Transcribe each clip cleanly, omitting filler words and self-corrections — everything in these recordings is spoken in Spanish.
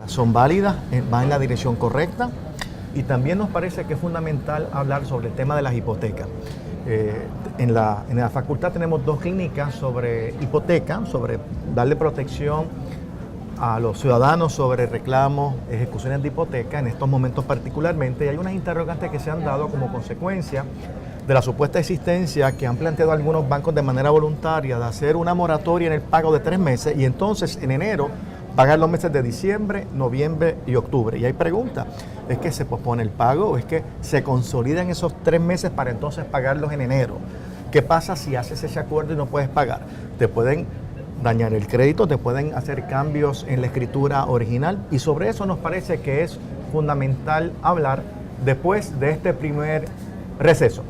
Son válidas, van en la dirección correcta y también nos parece que es fundamental hablar sobre el tema de las hipotecas. En la facultad tenemos 2 clínicas sobre hipoteca, sobre darle protección a los ciudadanos sobre reclamos, ejecuciones de hipoteca en estos momentos particularmente, y hay unas interrogantes que se han dado como consecuencia de la supuesta existencia que han planteado algunos bancos de manera voluntaria de hacer una moratoria en el pago de 3 meses y entonces en enero pagar los meses de diciembre, noviembre y octubre. Y hay preguntas, ¿es que se pospone el pago o es que se consolidan esos 3 meses para entonces pagarlos en enero? ¿Qué pasa si haces ese acuerdo y no puedes pagar? Te pueden dañar el crédito, te pueden hacer cambios en la escritura original y sobre eso nos parece que es fundamental hablar después de este primer receso.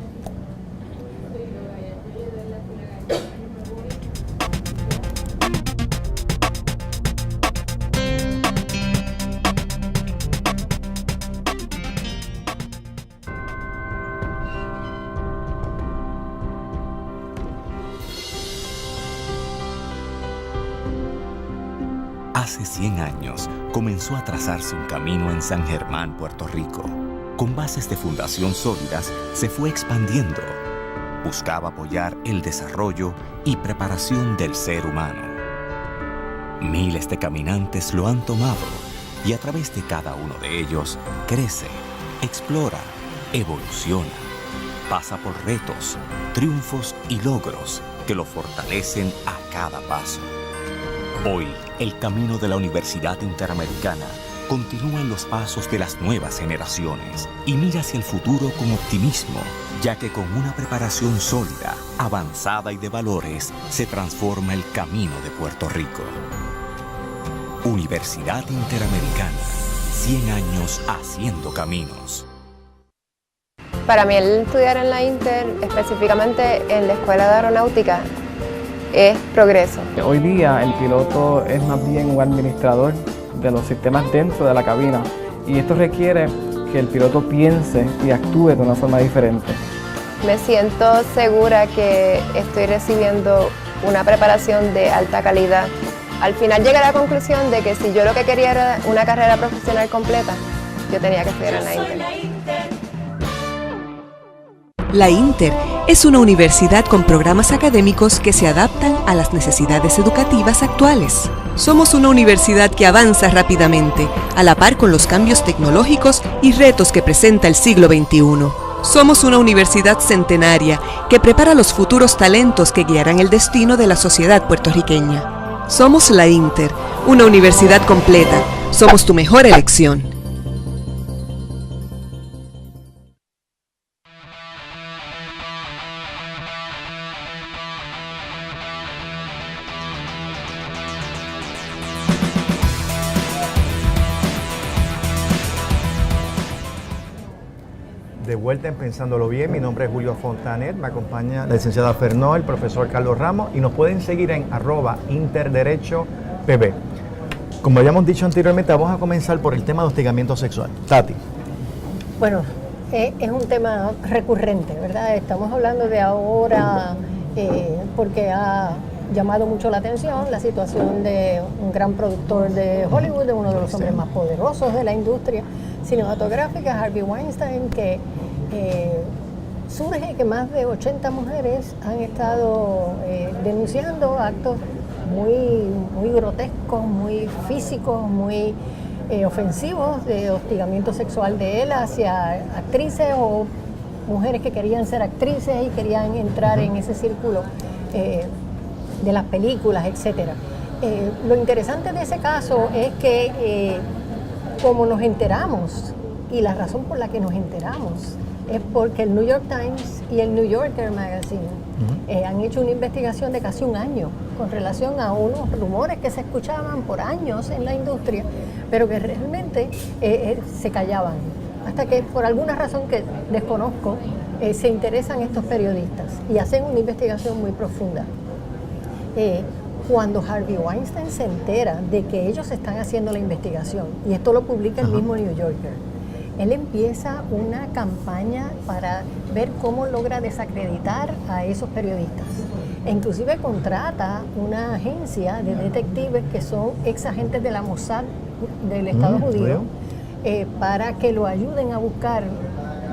Hace 100 años comenzó a trazarse un camino en San Germán, Puerto Rico. Con bases de fundación sólidas, se fue expandiendo. Buscaba apoyar el desarrollo y preparación del ser humano. Miles de caminantes lo han tomado y a través de cada uno de ellos crece, explora, evoluciona. Pasa por retos, triunfos y logros que lo fortalecen a cada paso. Hoy, el camino de la Universidad Interamericana continúa en los pasos de las nuevas generaciones y mira hacia el futuro con optimismo, ya que con una preparación sólida, avanzada y de valores, se transforma el camino de Puerto Rico. Universidad Interamericana, 100 años haciendo caminos. Para mí el estudiar en la Inter, específicamente en la Escuela de Aeronáutica, es progreso. Hoy día el piloto es más bien un administrador de los sistemas dentro de la cabina y esto requiere que el piloto piense y actúe de una forma diferente. Me siento segura que estoy recibiendo una preparación de alta calidad. Al final llegué a la conclusión de que si yo lo que quería era una carrera profesional completa, yo tenía que estudiar en la Inter. La Inter es una universidad con programas académicos que se adaptan a las necesidades educativas actuales. Somos una universidad que avanza rápidamente, a la par con los cambios tecnológicos y retos que presenta el siglo XXI. Somos una universidad centenaria que prepara los futuros talentos que guiarán el destino de la sociedad puertorriqueña. Somos la Inter, una universidad completa. Somos tu mejor elección. De vuelta en Pensándolo Bien, mi nombre es Julio Fontanet, me acompaña la licenciada Fernó, el profesor Carlos Ramos y nos pueden seguir en @interderechopb. Como habíamos dicho anteriormente, vamos a comenzar por el tema de hostigamiento sexual. Tati. Bueno, es un tema recurrente, ¿verdad? Estamos hablando de ahora porque ha llamado mucho la atención la situación de un gran productor de Hollywood, de uno de los hombres más poderosos de la industria cinematográfica, Harvey Weinstein, que surge que más de 80 mujeres han estado denunciando actos muy grotescos, muy físicos, muy ofensivos de hostigamiento sexual de él hacia actrices o mujeres que querían ser actrices y querían entrar en ese círculo de las películas, etcétera. Lo interesante de ese caso es que como nos enteramos, y la razón por la que nos enteramos es porque el New York Times y el New Yorker Magazine han hecho una investigación de casi un año con relación a unos rumores que se escuchaban por años en la industria, pero que realmente se callaban, hasta que por alguna razón que desconozco, se interesan estos periodistas y hacen una investigación muy profunda. Cuando Harvey Weinstein se entera de que ellos están haciendo la investigación, y esto lo publica el mismo New Yorker, él empieza una campaña para ver cómo logra desacreditar a esos periodistas. e inclusive contrata una agencia de detectives que son ex agentes de la Mossad del Estado judío para que lo ayuden a buscar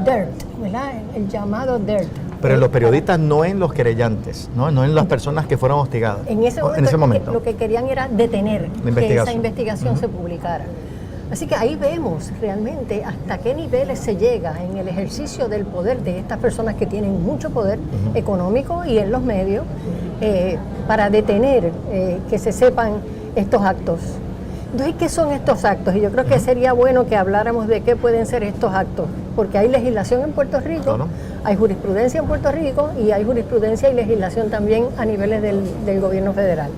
dirt, ¿verdad? El llamado dirt. Pero en los periodistas, no en los querellantes, no en las personas que fueron hostigadas. En ese momento. Lo que querían era detener que esa investigación se publicara. Así que ahí vemos realmente hasta qué niveles se llega en el ejercicio del poder de estas personas que tienen mucho poder económico y en los medios para detener que se sepan estos actos. Entonces, ¿qué son estos actos? Y yo creo que sería bueno que habláramos de qué pueden ser estos actos, porque hay legislación en Puerto Rico, hay jurisprudencia en Puerto Rico y hay jurisprudencia y legislación también a niveles del gobierno federal.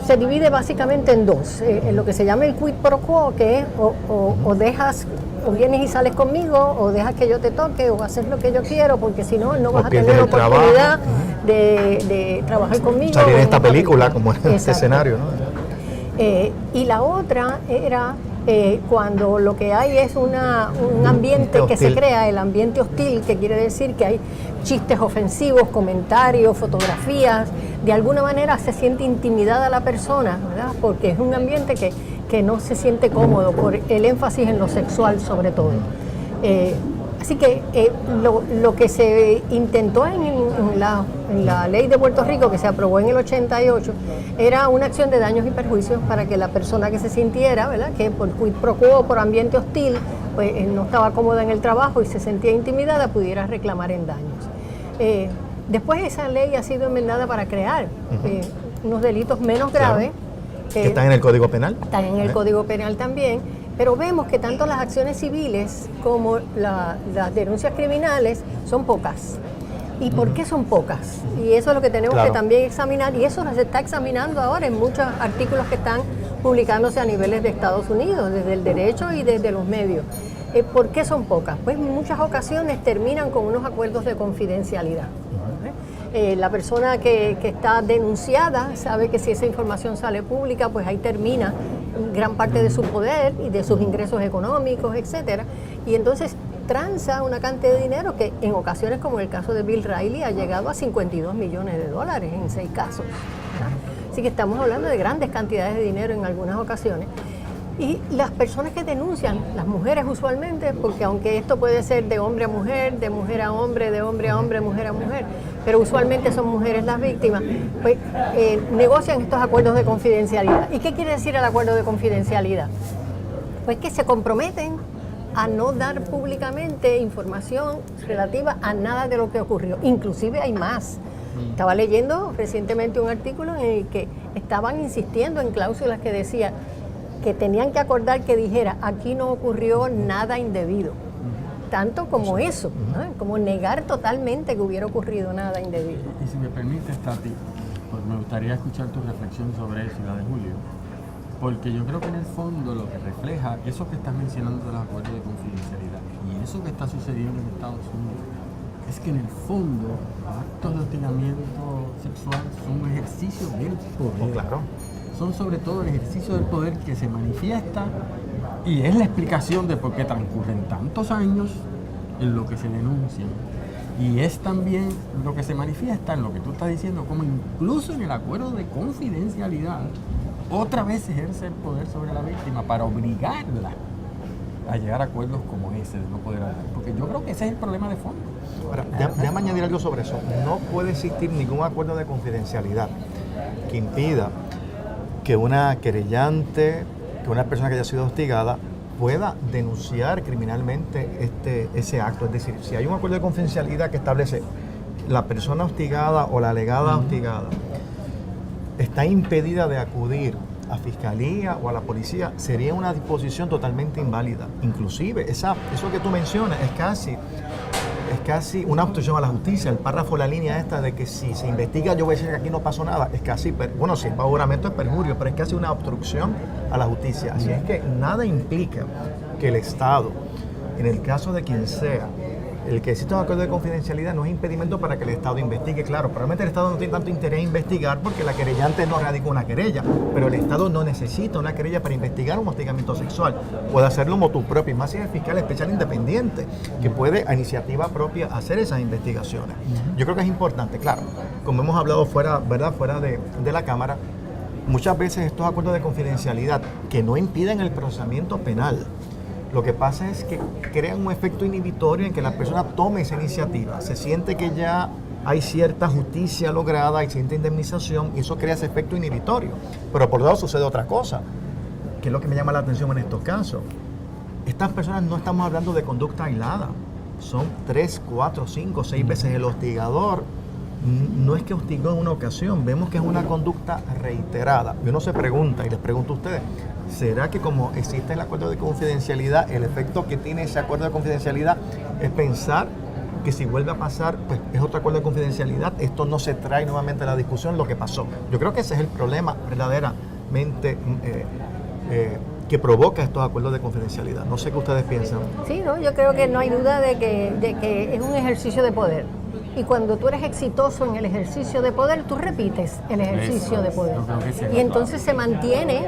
Se divide básicamente en dos, en lo que se llama el quid pro quo, que es o vienes y sales conmigo, o dejas que yo te toque, o haces lo que yo quiero, porque si no, no vas a tener oportunidad de trabajar conmigo. Salir en esta película, como en este escenario, ¿no? Y la otra era cuando lo que hay es un ambiente que se crea, el ambiente hostil, que quiere decir que hay chistes ofensivos, comentarios, fotografías, de alguna manera se siente intimidada la persona, ¿verdad? Porque es un ambiente que no se siente cómodo por el énfasis en lo sexual sobre todo. Así que lo que se intentó en la ley de Puerto Rico, que se aprobó en el 88, era una acción de daños y perjuicios para que la persona que se sintiera, ¿verdad?, que por quid pro quo, por ambiente hostil, pues no estaba cómoda en el trabajo y se sentía intimidada, pudiera reclamar en daños. Después esa ley ha sido enmendada para crear unos delitos menos graves. ¿Que están en el Código Penal? Están en el Código Penal también. Pero vemos que tanto las acciones civiles como las denuncias criminales son pocas. ¿Y por qué son pocas? Y eso es lo que tenemos que también examinar, y eso se está examinando ahora en muchos artículos que están publicándose a niveles de Estados Unidos, desde el derecho y desde los medios. ¿Por qué son pocas? Pues en muchas ocasiones terminan con unos acuerdos de confidencialidad. La persona que está denunciada sabe que si esa información sale pública, pues ahí termina gran parte de su poder y de sus ingresos económicos, etcétera. Y entonces transa una cantidad de dinero que en ocasiones, como el caso de Bill Riley, ha llegado a $52 millones en 6 casos. ¿Verdad? Así que estamos hablando de grandes cantidades de dinero en algunas ocasiones. Y las personas que denuncian, las mujeres usualmente, porque aunque esto puede ser de hombre a mujer, de mujer a hombre, de hombre a hombre, mujer a mujer, pero usualmente son mujeres las víctimas, pues negocian estos acuerdos de confidencialidad. ¿Y qué quiere decir el acuerdo de confidencialidad? Pues que se comprometen a no dar públicamente información relativa a nada de lo que ocurrió. Inclusive hay más. Estaba leyendo recientemente un artículo en el que estaban insistiendo en cláusulas que decía que tenían que acordar que dijera, aquí no ocurrió nada indebido. Tanto como eso, ¿no? Como negar totalmente que hubiera ocurrido nada indebido. Y si me permites, Tati, pues me gustaría escuchar tu reflexión sobre eso, la de Julio, porque yo creo que en el fondo lo que refleja eso que estás mencionando de los acuerdos de confidencialidad y eso que está sucediendo en Estados Unidos, es que en el fondo actos de hostigamiento sexual son un ejercicio del poder. Claro. Son sobre todo el ejercicio del poder que se manifiesta y es la explicación de por qué transcurren tantos años en lo que se denuncia. Y es también lo que se manifiesta en lo que tú estás diciendo, como incluso en el acuerdo de confidencialidad, otra vez ejerce el poder sobre la víctima para obligarla a llegar a acuerdos como ese de no poder hablar. Porque yo creo que ese es el problema de fondo. Ahora, déjame añadir algo sobre eso. No puede existir ningún acuerdo de confidencialidad que impida que una querellante, que una persona que haya sido hostigada pueda denunciar criminalmente ese acto. Es decir, si hay un acuerdo de confidencialidad que establece la persona hostigada o la alegada hostigada está impedida de acudir a fiscalía o a la policía, sería una disposición totalmente inválida. Inclusive, eso que tú mencionas es casi una obstrucción a la justicia. El párrafo, la línea esta de que si se investiga yo voy a decir que aquí no pasó nada, es casi, bueno, si es juramento es perjurio, pero es casi una obstrucción a la justicia. Así es que nada implica que el Estado, en el caso de quien sea, el que exista un acuerdo de confidencialidad no es impedimento para que el Estado investigue. Claro, probablemente el Estado no tiene tanto interés en investigar porque la querellante no radicó una querella, pero el Estado no necesita una querella para investigar un hostigamiento sexual. Puede hacerlo motu propio, y más si es el fiscal especial independiente, que puede a iniciativa propia hacer esas investigaciones. Yo creo que es importante, claro, como hemos hablado fuera, ¿verdad?, fuera de la Cámara, muchas veces estos acuerdos de confidencialidad que no impiden el procesamiento penal, lo que pasa es que crean un efecto inhibitorio en que la persona tome esa iniciativa, se siente que ya hay cierta justicia lograda, hay cierta indemnización y eso crea ese efecto inhibitorio. Pero por otro lado sucede otra cosa, que es lo que me llama la atención en estos casos. Estas personas no estamos hablando de conducta aislada, son 3, 4, 5, 6 veces el hostigador. No es que hostigó en una ocasión, vemos que es una conducta reiterada. Y uno se pregunta, y les pregunto a ustedes, ¿será que como existe el acuerdo de confidencialidad, el efecto que tiene ese acuerdo de confidencialidad es pensar que si vuelve a pasar, pues es otro acuerdo de confidencialidad, esto no se trae nuevamente a la discusión lo que pasó? Yo creo que ese es el problema verdaderamente que provoca estos acuerdos de confidencialidad. No sé qué ustedes piensan. Sí, no, yo creo que no hay duda de que es un ejercicio de poder. Y cuando tú eres exitoso en el ejercicio de poder, tú repites el ejercicio de poder. Y entonces se mantiene,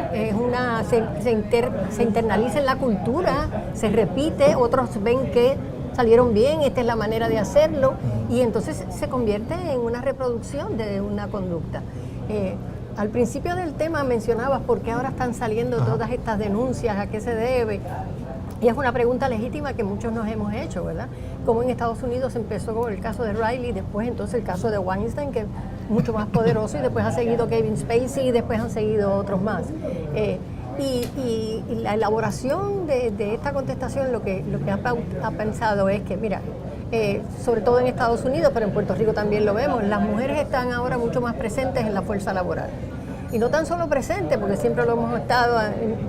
se internaliza en la cultura, se repite, otros ven que salieron bien, esta es la manera de hacerlo, y entonces se convierte en una reproducción de una conducta. Al principio del tema mencionabas por qué ahora están saliendo todas estas denuncias, a qué se debe. Y es una pregunta legítima que muchos nos hemos hecho, ¿verdad? Como en Estados Unidos empezó con el caso de Riley, después entonces el caso de Weinstein, que es mucho más poderoso, y después ha seguido Kevin Spacey y después han seguido otros más. Y la elaboración de esta contestación lo que ha pensado es que, mira, sobre todo en Estados Unidos, pero en Puerto Rico también lo vemos, las mujeres están ahora mucho más presentes en la fuerza laboral. Y no tan solo presentes, porque siempre lo hemos estado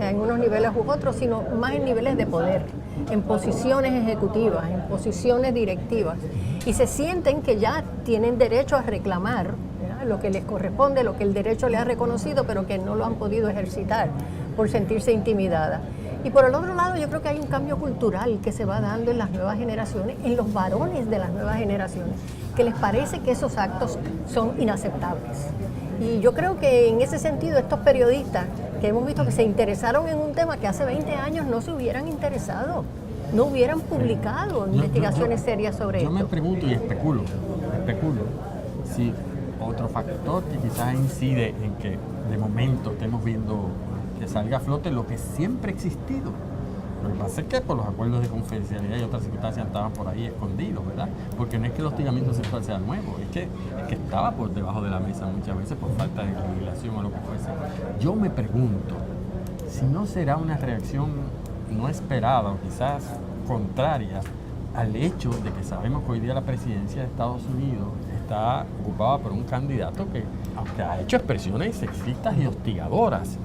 en unos niveles u otros, sino más en niveles de poder, en posiciones ejecutivas, en posiciones directivas. Y se sienten que ya tienen derecho a reclamar, ¿verdad?, lo que les corresponde, lo que el derecho les ha reconocido, pero que no lo han podido ejercitar por sentirse intimidadas. Y por el otro lado, yo creo que hay un cambio cultural que se va dando en las nuevas generaciones, en los varones de las nuevas generaciones, que les parece que esos actos son inaceptables. Y yo creo que en ese sentido estos periodistas que hemos visto que se interesaron en un tema que hace 20 años no se hubieran interesado, no hubieran publicado investigaciones serias sobre esto. Yo me pregunto y especulo si otro factor que quizás incide en que de momento estemos viendo que salga a flote lo que siempre ha existido. Lo que pasa es que por los acuerdos de confidencialidad y otras circunstancias estaban por ahí escondidos, ¿verdad? Porque no es que el hostigamiento sexual sea nuevo, es que estaba por debajo de la mesa muchas veces por falta de legislación o lo que fuese. Yo me pregunto si no será una reacción no esperada o quizás contraria al hecho de que sabemos que hoy día la presidencia de Estados Unidos está ocupada por un candidato que ha hecho expresiones sexistas y hostigadoras,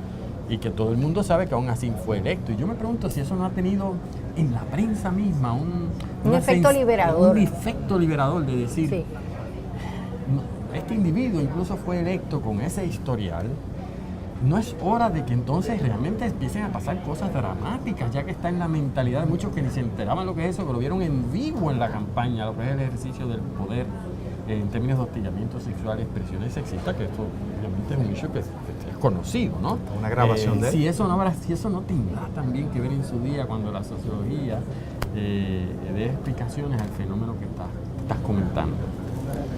y que todo el mundo sabe que aún así fue electo. Y yo me pregunto si eso no ha tenido en la prensa misma un efecto liberador. Un efecto liberador de decir, sí, este individuo incluso fue electo con ese historial, no es hora de que entonces realmente empiecen a pasar cosas dramáticas, ya que está en la mentalidad de muchos que ni se enteraban lo que es eso, que lo vieron en vivo en la campaña, lo que es el ejercicio del poder en términos de hostigamiento sexual y expresiones sexistas, que esto obviamente es un hecho que es conocido, ¿no? Una grabación de él. Si eso no tendrá también que ver en su día cuando la sociología dé explicaciones al fenómeno que estás comentando.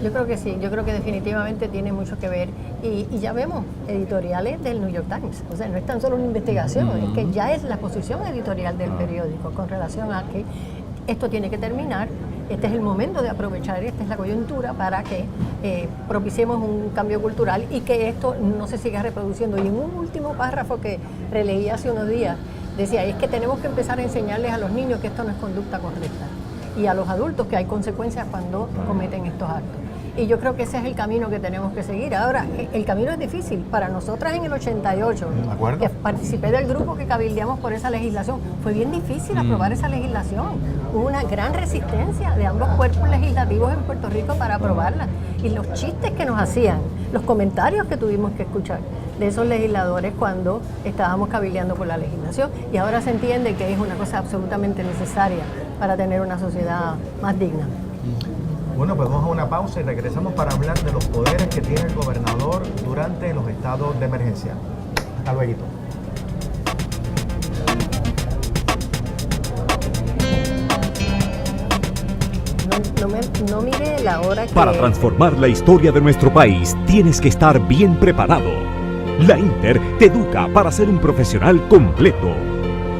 Yo creo que sí, yo creo que definitivamente tiene mucho que ver. Y ya vemos editoriales del New York Times, o sea, no es tan solo una investigación, es que ya es la posición editorial del periódico con relación a que esto tiene que terminar. Este es el momento de aprovechar, esta es la coyuntura para que propiciemos un cambio cultural y que esto no se siga reproduciendo. Y en un último párrafo que releí hace unos días, decía, es que tenemos que empezar a enseñarles a los niños que esto no es conducta correcta y a los adultos que hay consecuencias cuando cometen estos actos. Y yo creo que ese es el camino que tenemos que seguir. Ahora, el camino es difícil. Para nosotras en el 88, que participé del grupo que cabildeamos por esa legislación, fue bien difícil aprobar esa legislación. Hubo una gran resistencia de ambos cuerpos legislativos en Puerto Rico para aprobarla. Y los chistes que nos hacían, los comentarios que tuvimos que escuchar, de esos legisladores cuando estábamos cabildeando por la legislación, y ahora se entiende que es una cosa absolutamente necesaria para tener una sociedad más digna. Bueno, pues vamos a una pausa y regresamos para hablar de los poderes que tiene el gobernador durante los estados de emergencia. Hasta luego. No mire la hora que... Para transformar la historia de nuestro país, tienes que estar bien preparado. La Inter te educa para ser un profesional completo.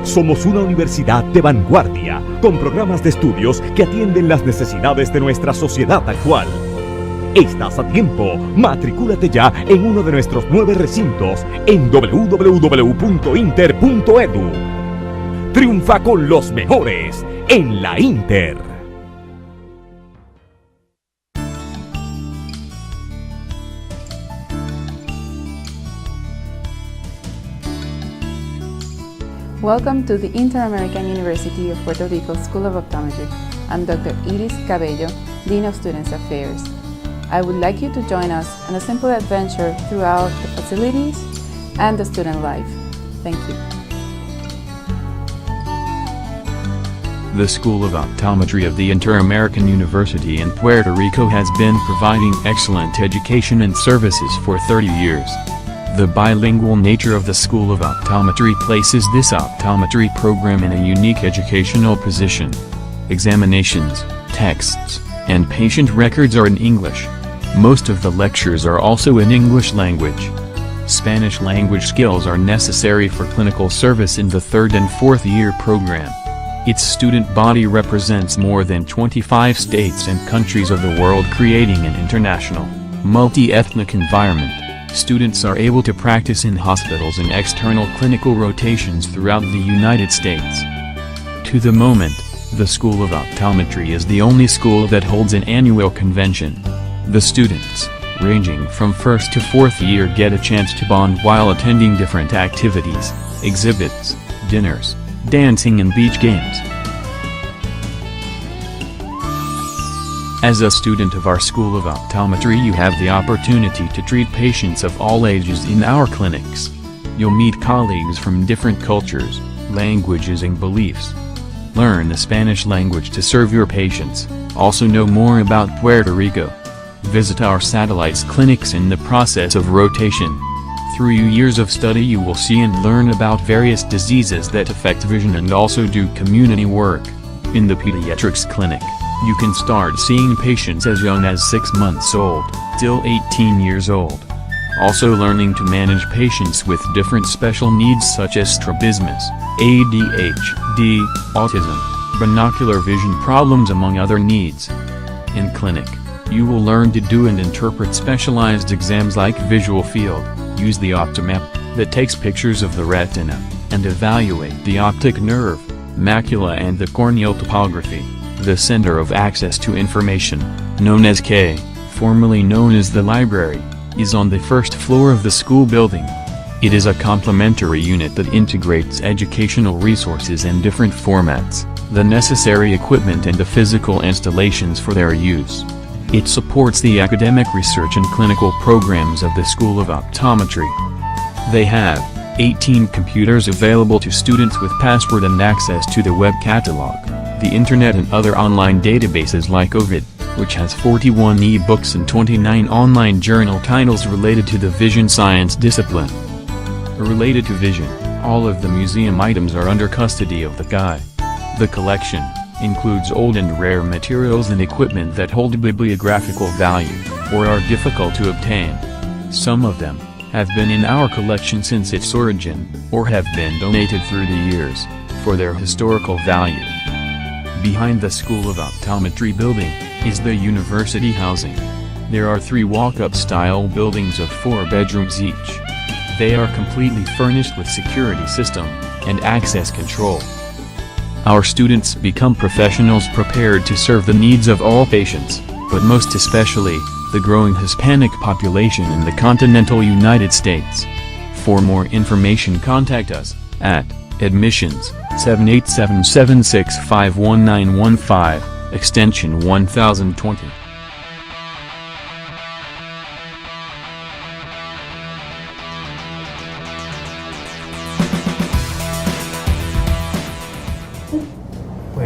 Somos una universidad de vanguardia, con programas de estudios que atienden las necesidades de nuestra sociedad actual. Estás a tiempo. Matricúlate ya en uno de nuestros 9 recintos en www.inter.edu. Triunfa con los mejores en la Inter. Welcome to the Inter-American University of Puerto Rico School of Optometry. I'm Dr. Iris Cabello, Dean of Students Affairs. I would like you to join us on a simple adventure throughout the facilities and the student life. Thank you. The School of Optometry of the Inter-American University in Puerto Rico has been providing excellent education and services for 30 years. The bilingual nature of the School of Optometry places this optometry program in a unique educational position. Examinations, texts, and patient records are in English. Most of the lectures are also in English language. Spanish language skills are necessary for clinical service in the 3rd and 4th year program. Its student body represents more than 25 states and countries of the world, creating an international, multi-ethnic environment. Students are able to practice in hospitals and external clinical rotations throughout the United States. To the moment, the School of Optometry is the only school that holds an annual convention. The students, ranging from 1st to 4th year, get a chance to bond while attending different activities, exhibits, dinners, dancing and beach games. As a student of our School of Optometry, you have the opportunity to treat patients of all ages in our clinics. You'll meet colleagues from different cultures, languages and beliefs. Learn the Spanish language to serve your patients. Also know more about Puerto Rico. Visit our satellites clinics in the process of rotation. Through years of study you will see and learn about various diseases that affect vision and also do community work. In the pediatrics clinic, you can start seeing patients as young as 6 months old, till 18 years old. Also learning to manage patients with different special needs such as strabismus, ADHD, autism, binocular vision problems among other needs. In clinic, you will learn to do and interpret specialized exams like visual field, use the Optomap, that takes pictures of the retina, and evaluate the optic nerve, macula and the corneal topography. The Center of Access to Information, known as K, formerly known as the library, is on the 1st floor of the school building. It is a complementary unit that integrates educational resources in different formats, the necessary equipment and the physical installations for their use. It supports the academic research and clinical programs of the School of Optometry. They have 18 computers available to students with password and access to the web catalog, the internet and other online databases like Ovid, which has 41 e-books and 29 online journal titles related to the vision science discipline. Related to vision, all of the museum items are under custody of the GAI. The collection includes old and rare materials and equipment that hold bibliographical value, or are difficult to obtain. Some of them have been in our collection since its origin, or have been donated through the years, for their historical value. Behind the School of Optometry building, is the university housing. There are 3 walk-up style buildings of 4 bedrooms each. They are completely furnished with security system, and access control. Our students become professionals prepared to serve the needs of all patients, but most especially, the growing Hispanic population in the continental United States. For more information contact us, at admissions, 787-765-1915, extension 1020.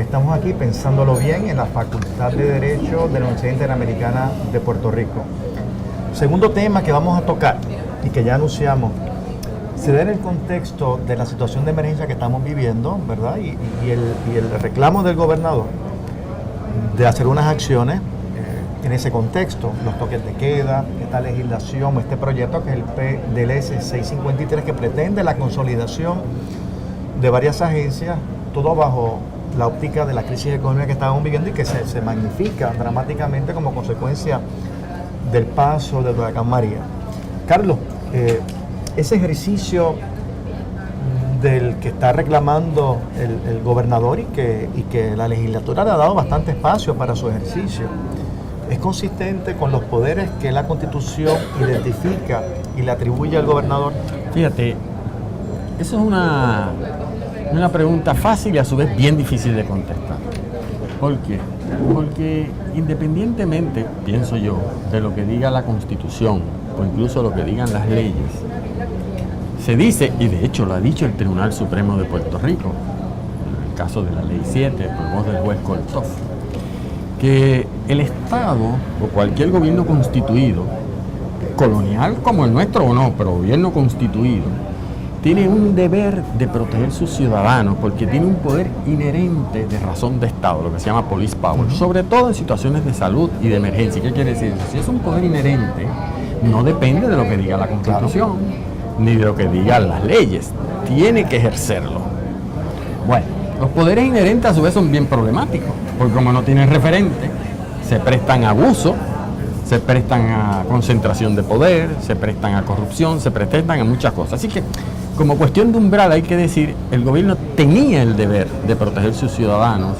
Estamos aquí pensándolo bien en la Facultad de Derecho de la Universidad Interamericana de Puerto Rico. Segundo tema que vamos a tocar y que ya anunciamos, se da en el contexto de la situación de emergencia que estamos viviendo, ¿verdad? Y el reclamo del gobernador de hacer unas acciones en ese contexto, los toques de queda, esta legislación, este proyecto que es el PDLS 653, que pretende la consolidación de varias agencias, todo bajo la óptica de la crisis económica que estamos viviendo y que se magnifica dramáticamente como consecuencia del paso del huracán María. Carlos, ese ejercicio del que está reclamando el gobernador y que la legislatura le ha dado bastante espacio para su ejercicio, ¿es consistente con los poderes que la Constitución identifica y le atribuye al gobernador? Fíjate, eso es una pregunta fácil y a su vez bien difícil de contestar. ¿Por qué? Porque independientemente, pienso yo, de lo que diga la Constitución o incluso lo que digan las leyes, se dice, y de hecho lo ha dicho el Tribunal Supremo de Puerto Rico, en el caso de la Ley 7, por voz del juez Kolthoff, que el Estado o cualquier gobierno constituido, colonial como el nuestro o no, pero gobierno constituido, tiene un deber de proteger sus ciudadanos porque tiene un poder inherente de razón de Estado, lo que se llama police power, sobre todo en situaciones de salud y de emergencia. ¿Qué quiere decir? Si es un poder inherente, no depende de lo que diga la Constitución, ni de lo que digan las leyes, tiene que ejercerlo. Bueno, los poderes inherentes a su vez son bien problemáticos, porque como no tienen referente, se prestan a abuso, se prestan a concentración de poder, se prestan a corrupción, se prestan a muchas cosas. Así que, como cuestión de umbral, hay que decir, el gobierno tenía el deber de proteger a sus ciudadanos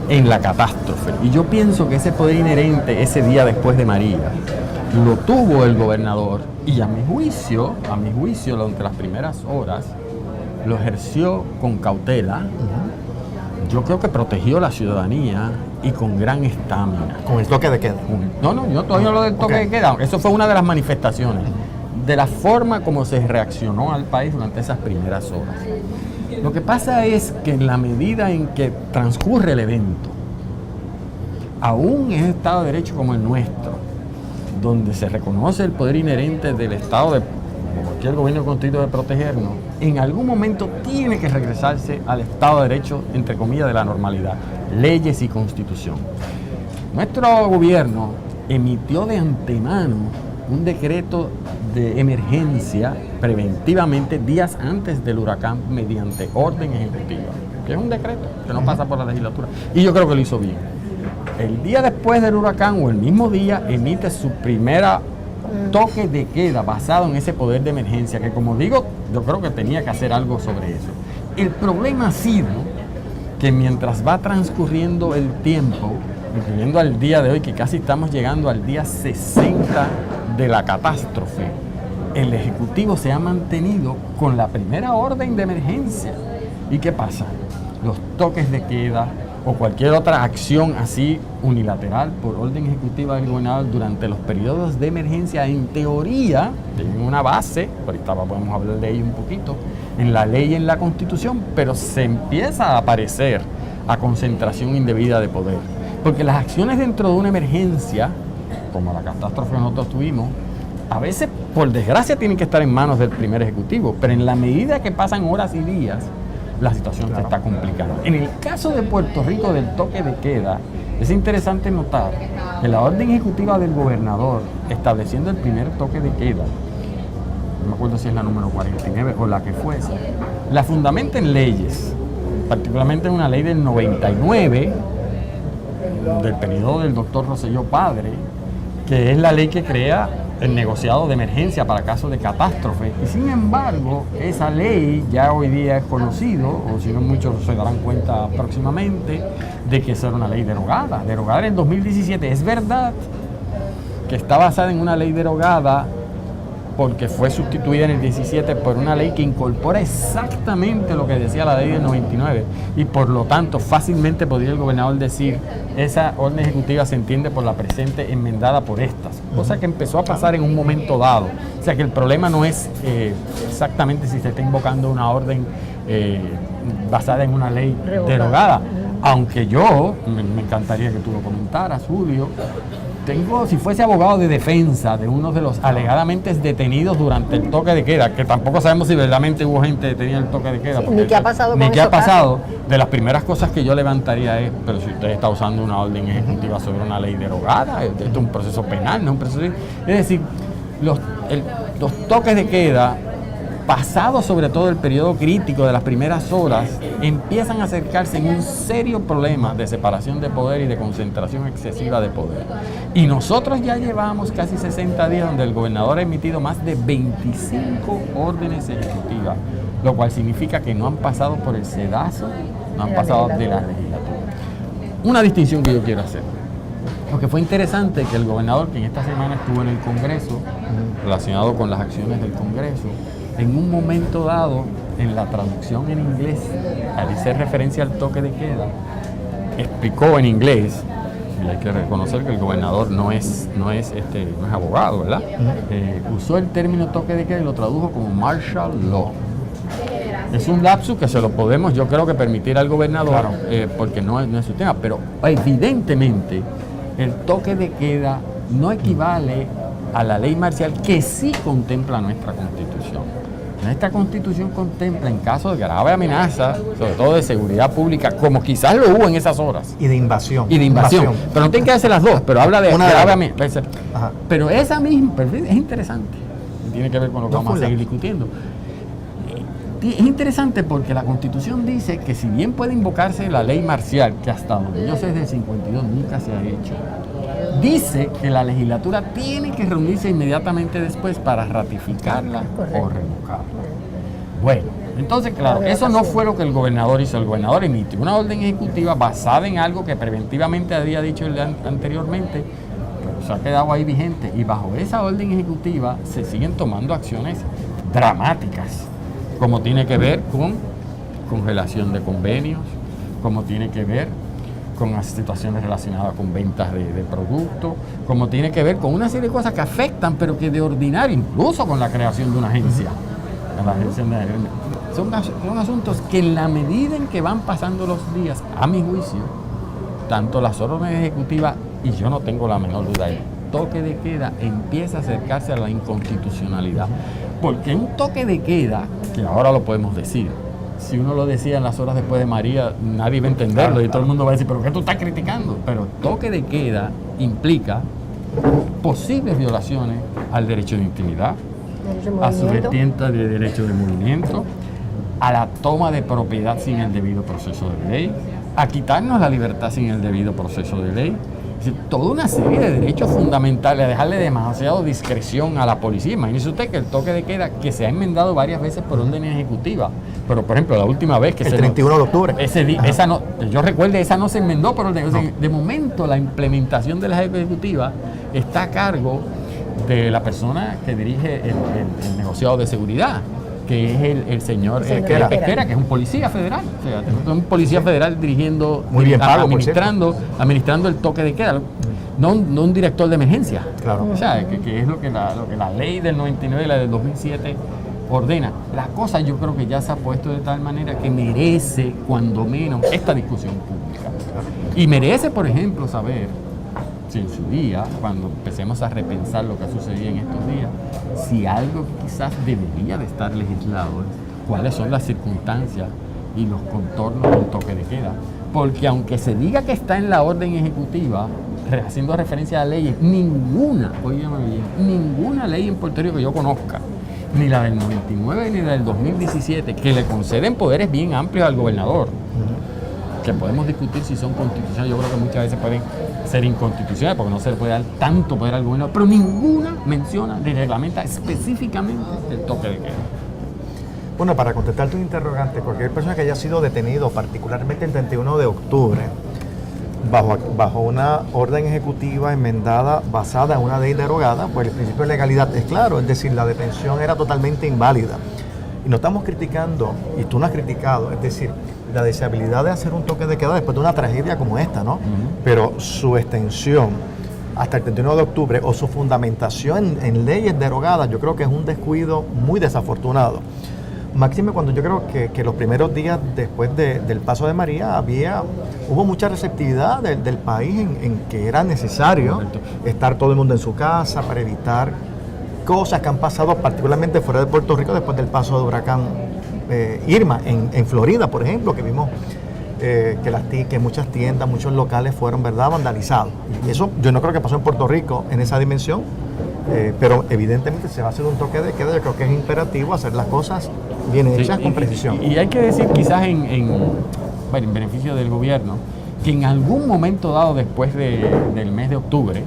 en la catástrofe. Y yo pienso que ese poder inherente, ese día después de María, lo tuvo el gobernador y a mi juicio, durante las primeras horas, lo ejerció con cautela. Yo creo que protegió la ciudadanía y con gran estamina. ¿Con el toque de queda? No, yo todavía no lo del toque de queda. Eso fue una de las manifestaciones de la forma como se reaccionó al país durante esas primeras horas. Lo que pasa es que en la medida en que transcurre el evento, aún en un Estado de Derecho como el nuestro, donde se reconoce el poder inherente del Estado de cualquier gobierno constituido de protegernos, en algún momento tiene que regresarse al Estado de Derecho, entre comillas, de la normalidad, leyes y Constitución. Nuestro gobierno emitió de antemano un decreto de emergencia preventivamente días antes del huracán mediante orden ejecutiva, que es un decreto que no pasa por la legislatura, y yo creo que lo hizo bien. El día después del huracán o el mismo día emite su primera toque de queda basado en ese poder de emergencia, que como digo, yo creo que tenía que hacer algo sobre eso. El problema ha sido que mientras va transcurriendo el tiempo, incluyendo al día de hoy, que casi estamos llegando al día 60 de la catástrofe, el Ejecutivo se ha mantenido con la primera orden de emergencia. ¿Y qué pasa? Los toques de queda o cualquier otra acción así unilateral por orden ejecutiva del gobernador durante los periodos de emergencia, en teoría, tienen una base, ahorita podemos hablar de ello un poquito, en la ley y en la Constitución, pero se empieza a aparecer a concentración indebida de poder. Porque las acciones dentro de una emergencia, como la catástrofe que nosotros tuvimos, a veces, por desgracia, tienen que estar en manos del primer ejecutivo, pero en la medida que pasan horas y días, la situación se está complicando. En el caso de Puerto Rico del toque de queda, es interesante notar que la orden ejecutiva del gobernador estableciendo el primer toque de queda, no me acuerdo si es la número 49 o la que fuese, la fundamenta en leyes, particularmente en una ley del 99, del periodo del doctor Rosselló Padre, que es la ley que crea el negociado de emergencia para casos de catástrofe. Y sin embargo, esa ley ya hoy día es conocido, o si no muchos se darán cuenta próximamente, de que esa era una ley derogada en el 2017. Es verdad que está basada en una ley derogada porque fue sustituida en el 17 por una ley que incorpora exactamente lo que decía la ley del 99 y por lo tanto fácilmente podría el gobernador decir esa orden ejecutiva se entiende por la presente enmendada por estas, cosa que empezó a pasar en un momento dado. O sea que el problema no es exactamente si se está invocando una orden basada en una ley derogada. Aunque yo, me encantaría que tú lo comentaras, Julio, si fuese abogado de defensa de uno de los alegadamente detenidos durante el toque de queda, que tampoco sabemos si verdaderamente hubo gente detenida en el toque de queda. Sí, ni qué ha pasado ni con qué ha esos pasado. De las primeras cosas que yo levantaría es, pero si usted está usando una orden ejecutiva sobre una ley derogada, esto es un proceso penal, no es un proceso... Es decir, los toques de queda, pasados sobre todo el periodo crítico de las primeras horas, empiezan a acercarse en un serio problema de separación de poder y de concentración excesiva de poder. Y nosotros ya llevamos casi 60 días donde el gobernador ha emitido más de 25 órdenes ejecutivas, lo cual significa que no han pasado por el sedazo, no han pasado de la legislatura. Una distinción que yo quiero hacer, porque fue interesante que el gobernador, que en esta semana estuvo en el Congreso, relacionado con las acciones del Congreso, en un momento dado, en la traducción en inglés, al hacer referencia al toque de queda, explicó en inglés, y hay que reconocer que el gobernador no es abogado, ¿verdad? Usó el término toque de queda y lo tradujo como martial law. Es un lapsus que se lo podemos, yo creo que permitir al gobernador, porque no es su tema, pero evidentemente el toque de queda no equivale a la ley marcial que sí contempla nuestra Constitución. Esta Constitución contempla, en caso de grave amenaza, sobre todo de seguridad pública, como quizás lo hubo en esas horas. Y de invasión. Pero no tienen que hacerse las dos, pero habla de grave amenaza. Pero esa misma, es interesante. Tiene que ver con lo que vamos a seguir discutiendo. Es interesante porque la Constitución dice que si bien puede invocarse la ley marcial, que hasta donde yo sé desde el 52 nunca se ha hecho, dice que la legislatura tiene que reunirse inmediatamente después para ratificarla o revocarla. Bueno, entonces claro, eso no fue lo que el gobernador hizo. El gobernador emitió una orden ejecutiva basada en algo que preventivamente había dicho anteriormente, pero se ha quedado ahí vigente, y bajo esa orden ejecutiva se siguen tomando acciones dramáticas, como tiene que ver con congelación de convenios, como tiene que ver con las situaciones relacionadas con ventas de productos, como tiene que ver con una serie de cosas que afectan, pero que de ordinario, incluso con la creación de una agencia. Son asuntos que en la medida en que van pasando los días, a mi juicio, tanto las órdenes ejecutivas, y yo no tengo la menor duda, el toque de queda empieza a acercarse a la inconstitucionalidad. Porque un toque de queda, que ahora lo podemos decir, si uno lo decía en las horas después de María, nadie va a entenderlo y todo el mundo va a decir, ¿pero qué tú estás criticando? Pero toque de queda implica posibles violaciones al derecho de intimidad, a su vertiente de derecho de movimiento, a la toma de propiedad sin el debido proceso de ley, a quitarnos la libertad sin el debido proceso de ley. Es decir, toda una serie de derechos fundamentales, a dejarle demasiado discreción a la policía. Imagínese usted que el toque de queda, que se ha enmendado varias veces por orden ejecutiva, pero por ejemplo la última vez que el 31 de octubre. Esa no, yo recuerdo, esa no se enmendó por orden. No. De momento la implementación de la ejecutiva está a cargo de la persona que dirige el negociado de seguridad, que es el señor Pesquera, que es un policía federal, o sea, es un policía federal dirigiendo, muy bien pago, administrando el toque de queda, no un director de emergencia. Claro. O sea, que es lo que la ley del 99 y la del 2007 ordena. La cosa yo creo que ya se ha puesto de tal manera que merece, cuando menos, esta discusión pública. Y merece, por ejemplo, saber si en su día, cuando empecemos a repensar lo que ha sucedido en estos días, si algo que quizás debería de estar legislado, cuáles son las circunstancias y los contornos del toque de queda. Porque aunque se diga que está en la orden ejecutiva, haciendo referencia a leyes, ninguna ley en Puerto Rico que yo conozca, ni la del 99 ni la del 2017, que le conceden poderes bien amplios al gobernador, que podemos discutir si son constitucionales. Yo creo que muchas veces pueden ser inconstitucionales porque no se le puede dar tanto poder al gobernador, pero ninguna menciona ni reglamenta específicamente el toque de queda. Bueno, para contestar tu interrogante, cualquier persona que haya sido detenido, particularmente el 31 de octubre, bajo una orden ejecutiva enmendada basada en una ley derogada, pues el principio de legalidad es claro, es decir, la detención era totalmente inválida. Y no estamos criticando, y tú no has criticado, es decir, la deshabilidad de hacer un toque de queda después de una tragedia como esta, ¿no? Pero su extensión hasta el 31 de octubre o su fundamentación en leyes derogadas, yo creo que es un descuido muy desafortunado. Máxime cuando yo creo que los primeros días después del paso de María hubo mucha receptividad del país en que era necesario estar todo el mundo en su casa para evitar cosas que han pasado particularmente fuera de Puerto Rico después del paso de huracán Irma, en Florida, por ejemplo, que vimos que muchas tiendas, muchos locales fueron, ¿verdad?, vandalizados. Y eso yo no creo que pasó en Puerto Rico en esa dimensión, pero evidentemente se va a hacer un toque de queda. Yo creo que es imperativo hacer las cosas bien hechas, con precisión. Y hay que decir quizás en beneficio del gobierno, que en algún momento dado después del mes de octubre,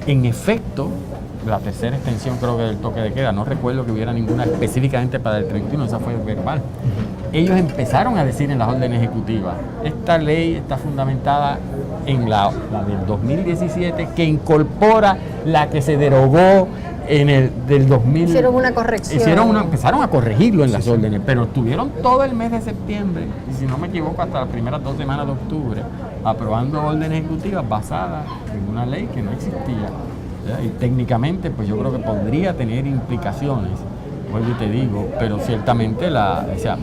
en efecto, la tercera extensión creo que del toque de queda, no recuerdo que hubiera ninguna específicamente para el 31, esa fue verbal. Ellos empezaron a decir en las órdenes ejecutivas, esta ley está fundamentada en la del 2017, que incorpora la que se derogó en el del 2000. Hicieron una corrección. Empezaron a corregirlo en las órdenes, pero estuvieron todo el mes de septiembre, y si no me equivoco, hasta las primeras 2 semanas de octubre, aprobando órdenes ejecutivas basadas en una ley que no existía. Y técnicamente, pues yo creo que podría tener implicaciones, vuelvo y te digo, pero ciertamente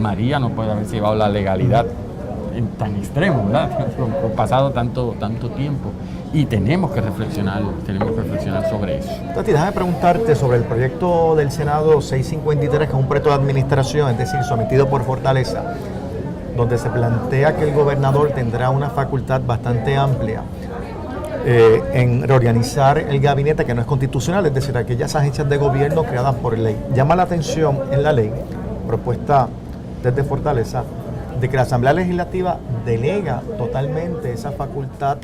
María no puede haber llevado la legalidad en tan extremo, ¿verdad? Por pasado tanto tiempo, y tenemos que reflexionar sobre eso. Tati, déjame preguntarte sobre el proyecto del Senado 653, que es un proyecto de administración, es decir, sometido por Fortaleza, donde se plantea que el gobernador tendrá una facultad bastante amplia en reorganizar el gabinete, que no es constitucional, es decir, aquellas agencias de gobierno creadas por ley. Llama la atención en la ley propuesta desde Fortaleza de que la Asamblea Legislativa delega totalmente esa facultad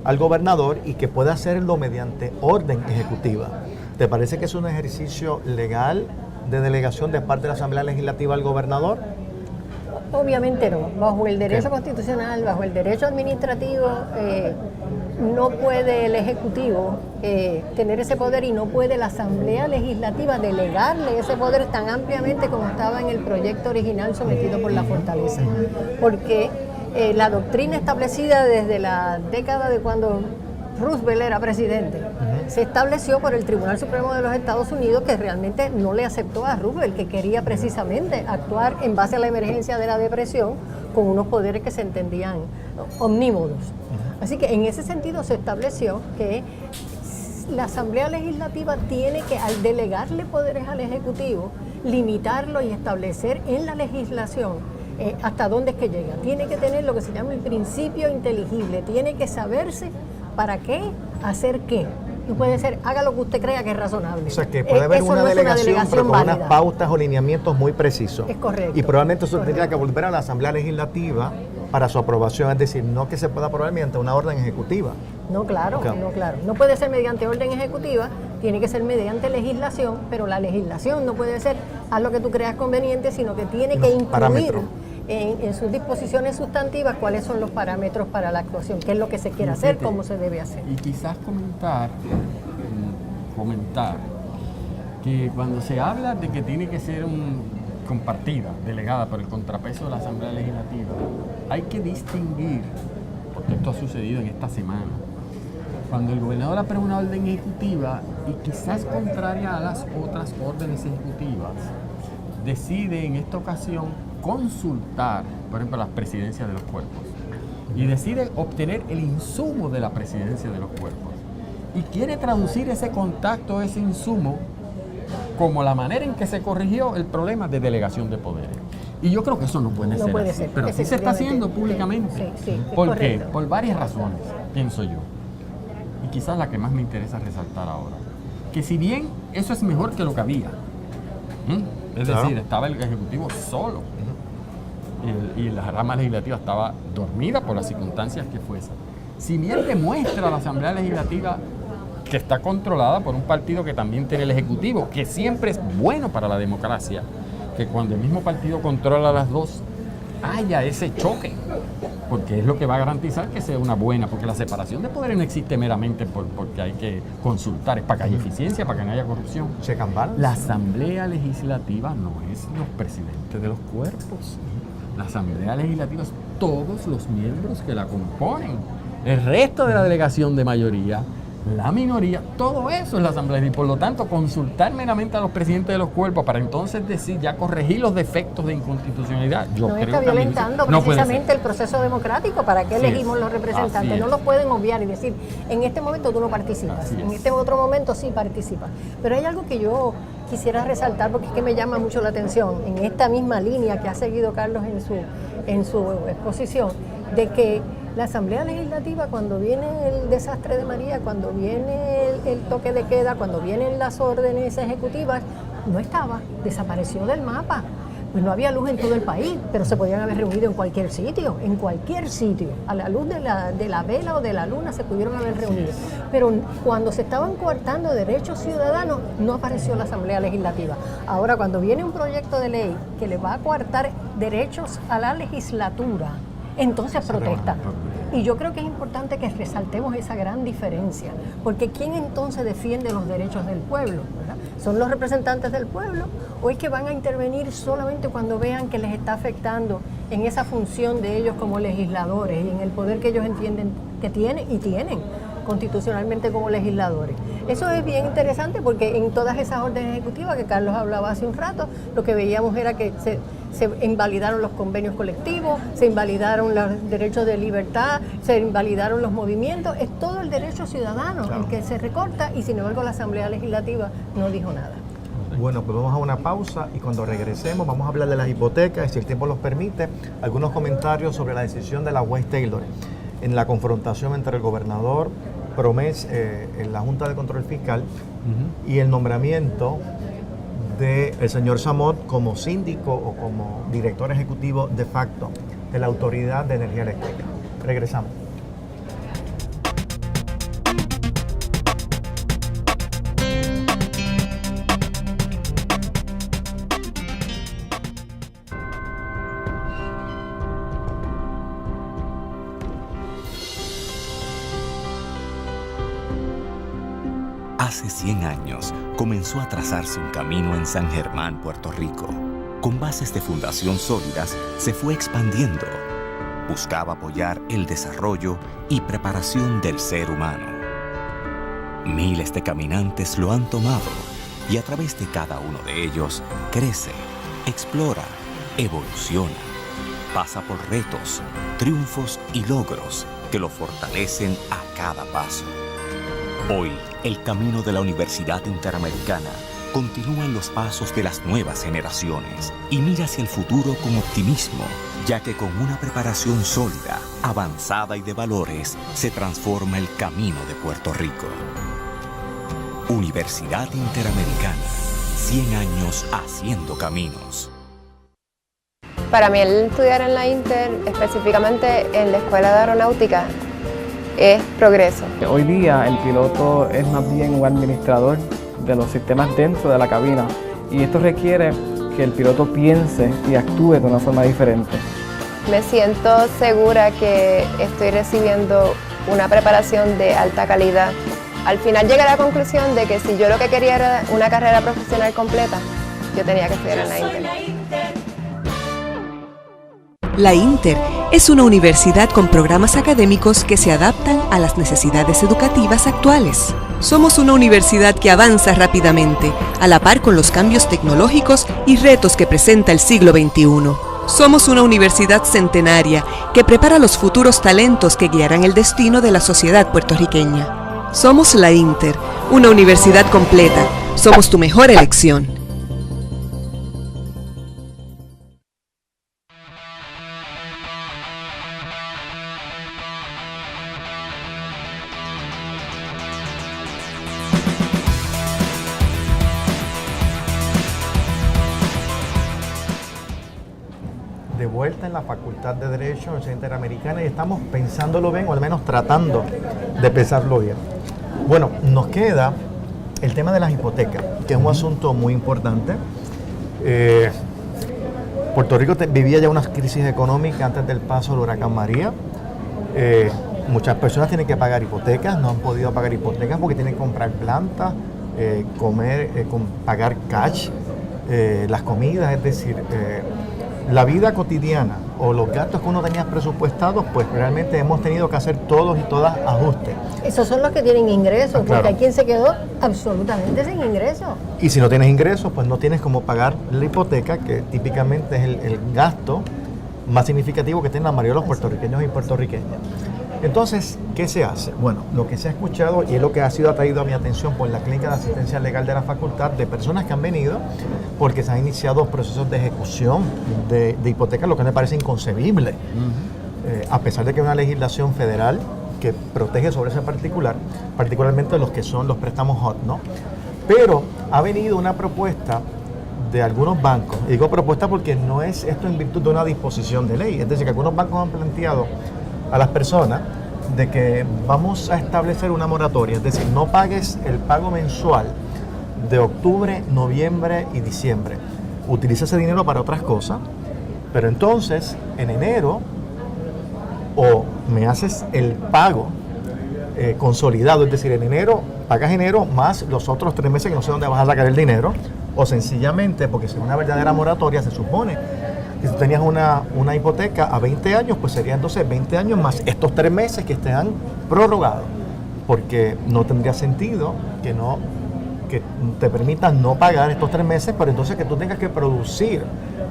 al gobernador y que puede hacerlo mediante orden ejecutiva. ¿Te parece que es un ejercicio legal de delegación de parte de la Asamblea Legislativa al gobernador? Obviamente no. Bajo el derecho constitucional, bajo el derecho administrativo, no puede el Ejecutivo tener ese poder, y no puede la Asamblea Legislativa delegarle ese poder tan ampliamente como estaba en el proyecto original sometido por la Fortaleza. Porque la doctrina establecida desde la década de cuando Roosevelt era presidente, se estableció por el Tribunal Supremo de los Estados Unidos, que realmente no le aceptó a Roosevelt, que quería precisamente actuar en base a la emergencia de la depresión con unos poderes que se entendían omnímodos. Así que en ese sentido se estableció que la Asamblea Legislativa tiene que, al delegarle poderes al Ejecutivo, limitarlo y establecer en la legislación hasta dónde es que llega. Tiene que tener lo que se llama el principio inteligible, tiene que saberse para qué, hacer qué. No puede ser, haga lo que usted crea que es razonable. O sea, que puede haber una delegación, pero con unas pautas o lineamientos muy precisos. Es correcto. Y probablemente eso tendría que volver a la Asamblea Legislativa para su aprobación, es decir, no que se pueda aprobar mediante una orden ejecutiva. No, claro, no puede ser mediante orden ejecutiva, tiene que ser mediante legislación, pero la legislación no puede ser haz lo que tú creas conveniente, sino que tiene que incluir en sus disposiciones sustantivas cuáles son los parámetros para la actuación, qué es lo que se quiere hacer, cómo se debe hacer. Y quizás comentar que cuando se habla de que tiene que ser compartida, delegada por el contrapeso de la Asamblea Legislativa, hay que distinguir, porque esto ha sucedido en esta semana, cuando el gobernador aprueba una orden ejecutiva y quizás contraria a las otras órdenes ejecutivas, decide en esta ocasión consultar, por ejemplo, las presidencias de los cuerpos, y decide obtener el insumo de la presidencia de los cuerpos, y quiere traducir ese contacto, ese insumo, como la manera en que se corrigió el problema de delegación de poderes. Y yo creo que eso no puede ser así, pero así se está haciendo públicamente. ¿Por qué? Por varias razones, pienso yo. Y quizás la que más me interesa resaltar ahora. Que si bien eso es mejor que lo que había, es decir, estaba el Ejecutivo solo, y la rama legislativa estaba dormida por las circunstancias que fuesen. Si bien demuestra la Asamblea Legislativa que está controlada por un partido que también tiene el Ejecutivo, que siempre es bueno para la democracia, que cuando el mismo partido controla las dos, haya ese choque, porque es lo que va a garantizar que sea una buena, porque la separación de poderes no existe meramente porque hay que consultar, es para que haya eficiencia, para que no haya corrupción. La Asamblea Legislativa no es los presidentes de los cuerpos. La Asamblea Legislativa es todos los miembros que la componen. El resto de la delegación de mayoría la minoría, todo eso es la Asamblea y por lo tanto consultar meramente a los presidentes de los cuerpos para entonces decir, ya corregir los defectos de inconstitucionalidad. Yo no creo está que a mí violentando no puede precisamente ser. el proceso democrático. ¿Para qué Así elegimos es. los representantes? Así No es. los pueden obviar y decir, en este momento tú no participas, Así en es. este otro momento sí participas. Pero hay algo que yo quisiera resaltar porque es que me llama mucho la atención en esta misma línea que ha seguido Carlos en su exposición, de que la Asamblea Legislativa, cuando viene el desastre de María, cuando viene el toque de queda, cuando vienen las órdenes ejecutivas, no estaba, desapareció del mapa. Pues no había luz en todo el país, pero se podían haber reunido en cualquier sitio, a la luz de la vela o de la luna se pudieron haber reunido. Pero cuando se estaban coartando derechos ciudadanos, no apareció la Asamblea Legislativa. Ahora, cuando viene un proyecto de ley que le va a coartar derechos a la legislatura, entonces protesta. Y yo creo que es importante que resaltemos esa gran diferencia, porque ¿quién entonces defiende los derechos del pueblo? ¿Verdad? ¿Son los representantes del pueblo o es que van a intervenir solamente cuando vean que les está afectando en esa función de ellos como legisladores y en el poder que ellos entienden que tienen y tienen constitucionalmente como legisladores? Eso es bien interesante porque en todas esas órdenes ejecutivas que Carlos hablaba hace un rato, lo que veíamos era que se invalidaron los convenios colectivos, se invalidaron los derechos de libertad, se invalidaron los movimientos, es todo el derecho ciudadano el que se recorta y sin embargo la Asamblea Legislativa no dijo nada. Bueno, pues vamos a una pausa y cuando regresemos vamos a hablar de las hipotecas y si el tiempo los permite, algunos comentarios sobre la decisión de la juez Taylor en la confrontación entre el gobernador Promés en la Junta de Control Fiscal y el nombramiento del señor Samot como síndico o como director ejecutivo de facto de la Autoridad de Energía Eléctrica. Regresamos. Hace 100 años comenzó a trazarse un camino en San Germán, Puerto Rico. Con bases de fundación sólidas, se fue expandiendo. Buscaba apoyar el desarrollo y preparación del ser humano. Miles de caminantes lo han tomado y a través de cada uno de ellos crece, explora, evoluciona. Pasa por retos, triunfos y logros que lo fortalecen a cada paso. Hoy, el camino de la Universidad Interamericana continúa en los pasos de las nuevas generaciones y mira hacia el futuro con optimismo, ya que con una preparación sólida, avanzada y de valores, se transforma el camino de Puerto Rico. Universidad Interamericana, 100 años haciendo caminos. Para mí el estudiar en la Inter, específicamente en la Escuela de Aeronáutica, es progreso. Hoy día el piloto es más bien un administrador de los sistemas dentro de la cabina y esto requiere que el piloto piense y actúe de una forma diferente. Me siento segura que estoy recibiendo una preparación de alta calidad. Al final llegué a la conclusión de que si yo lo que quería era una carrera profesional completa, yo tenía que estudiar en la Inter. La Inter es una universidad con programas académicos que se adaptan a las necesidades educativas actuales. Somos una universidad que avanza rápidamente, a la par con los cambios tecnológicos y retos que presenta el siglo XXI. Somos una universidad centenaria que prepara los futuros talentos que guiarán el destino de la sociedad puertorriqueña. Somos la Inter, una universidad completa. Somos tu mejor elección. De vuelta en la Facultad de Derecho de la Interamericana y estamos pensándolo bien, o al menos tratando de pensarlo bien. Bueno, nos queda el tema de las hipotecas, que es un asunto muy importante. Puerto Rico vivía ya una crisis económica antes del paso del huracán María. Muchas personas tienen que pagar hipotecas, no han podido pagar hipotecas porque tienen que comprar plantas, pagar cash, las comidas, es decir, la vida cotidiana o los gastos que uno tenía presupuestados, pues realmente hemos tenido que hacer todos y todas ajustes. Esos son los que tienen ingresos, Claro. porque hay quien se quedó absolutamente sin ingresos. Y si no tienes ingresos, pues no tienes cómo pagar la hipoteca, que típicamente es el gasto más significativo que tienen la mayoría de los puertorriqueños y puertorriqueñas. Entonces, ¿qué se hace? Bueno, lo que se ha escuchado y es lo que ha sido atraído a mi atención por la Clínica de Asistencia Legal de la Facultad, de personas que han venido porque se han iniciado procesos de ejecución de hipoteca, lo que me parece inconcebible. A pesar de que hay una legislación federal que protege sobre ese particularmente los que son los préstamos HUD, ¿no? Pero ha venido una propuesta de algunos bancos, y digo propuesta porque no es esto en virtud de una disposición de ley, es decir, que algunos bancos han planteado a las personas de que vamos a establecer una moratoria, es decir, no pagues el pago mensual de octubre, noviembre y diciembre. Utiliza ese dinero para otras cosas, pero entonces en enero o me haces el pago consolidado, es decir, en enero pagas enero más los otros 3 meses que no sé dónde vas a sacar el dinero, o sencillamente, porque si es una verdadera moratoria, se supone que si tú tenías una hipoteca a 20 años, pues sería entonces 20 años más estos 3 meses que estén prorrogados, porque no tendría sentido que te permitan no pagar estos 3 meses, pero entonces que tú tengas que producir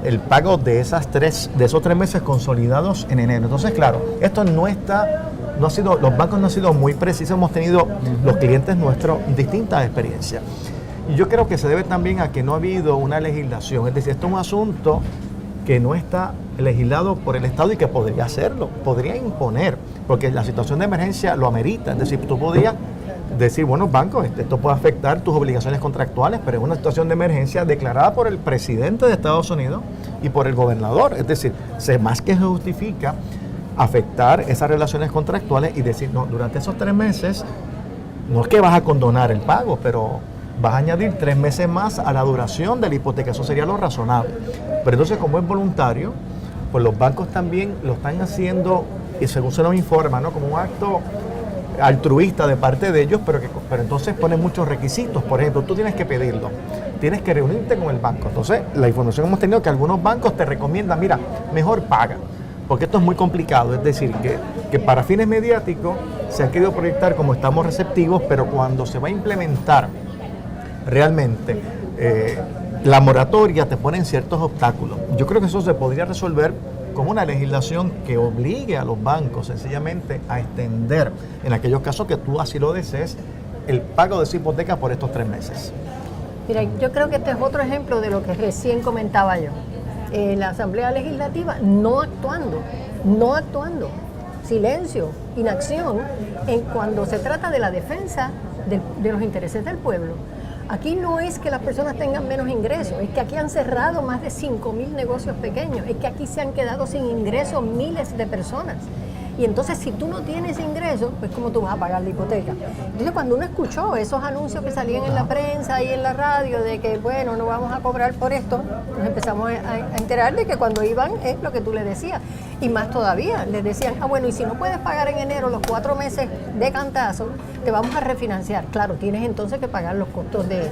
el pago de esos 3 meses consolidados en enero. Entonces, claro, esto los bancos no han sido muy precisos, hemos tenido los clientes nuestros distintas experiencias. Y yo creo que se debe también a que no ha habido una legislación, es decir, esto es un asunto que no está legislado por el Estado y que podría hacerlo, podría imponer, porque la situación de emergencia lo amerita, es decir, tú podrías decir, bueno, banco, esto puede afectar tus obligaciones contractuales, pero es una situación de emergencia declarada por el presidente de Estados Unidos y por el gobernador, es decir, más que se justifica afectar esas relaciones contractuales y decir, no, durante esos 3 meses, no es que vas a condonar el pago, pero vas a añadir 3 meses más a la duración de la hipoteca, eso sería lo razonable. Pero entonces, como es voluntario, pues los bancos también lo están haciendo, y según se nos informa, ¿no?, como un acto altruista de parte de ellos, pero entonces ponen muchos requisitos. Por ejemplo, tú tienes que pedirlo, tienes que reunirte con el banco. Entonces, la información hemos tenido que algunos bancos te recomiendan, mira, mejor paga, porque esto es muy complicado. Es decir, que para fines mediáticos se ha querido proyectar como estamos receptivos, pero cuando se va a implementar realmente la moratoria te ponen ciertos obstáculos. Yo creo que eso se podría resolver con una legislación que obligue a los bancos sencillamente a extender, en aquellos casos que tú así lo desees, el pago de esa hipoteca por estos 3 meses. Mira, yo creo que este es otro ejemplo de lo que recién comentaba yo. La Asamblea Legislativa no actuando, silencio, inacción, cuando se trata de la defensa de los intereses del pueblo. Aquí no es que las personas tengan menos ingresos, es que aquí han cerrado más de 5,000 negocios pequeños, es que aquí se han quedado sin ingresos miles de personas. Y entonces, si tú no tienes ingresos, pues ¿cómo tú vas a pagar la hipoteca? Entonces, cuando uno escuchó esos anuncios que salían en la prensa y en la radio de que, bueno, no vamos a cobrar por esto, nos empezamos a enterar de que cuando iban es lo que tú le decías. Y más todavía, les decían, bueno, y si no puedes pagar en enero los 4 meses de cantazo, te vamos a refinanciar. Claro, tienes entonces que pagar los costos de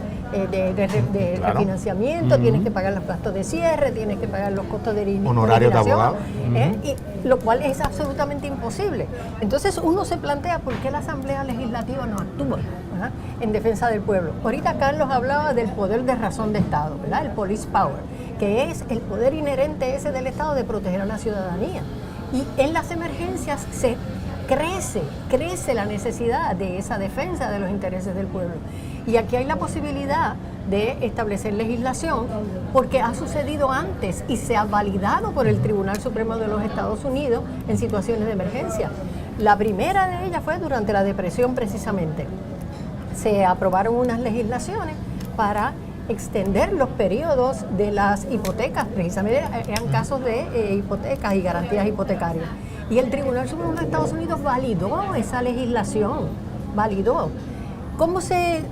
refinanciamiento, tienes que pagar los gastos de cierre, tienes que pagar los costos de honorarios de abogado. Y lo cual es absolutamente imposible. Entonces uno se plantea por qué la Asamblea Legislativa no actúa en defensa del pueblo. Ahorita Carlos hablaba del poder de razón de Estado, ¿verdad? El police power, que es el poder inherente ese del Estado de proteger a la ciudadanía. Y en las emergencias crece la necesidad de esa defensa de los intereses del pueblo. Y aquí hay la posibilidad de establecer legislación porque ha sucedido antes y se ha validado por el Tribunal Supremo de los Estados Unidos en situaciones de emergencia. La primera de ellas fue durante la depresión precisamente. Se aprobaron unas legislaciones para extender los periodos de las hipotecas, precisamente eran casos de hipotecas y garantías hipotecarias. Y el Tribunal Supremo de los Estados Unidos validó esa legislación, validó. ¿Cómo se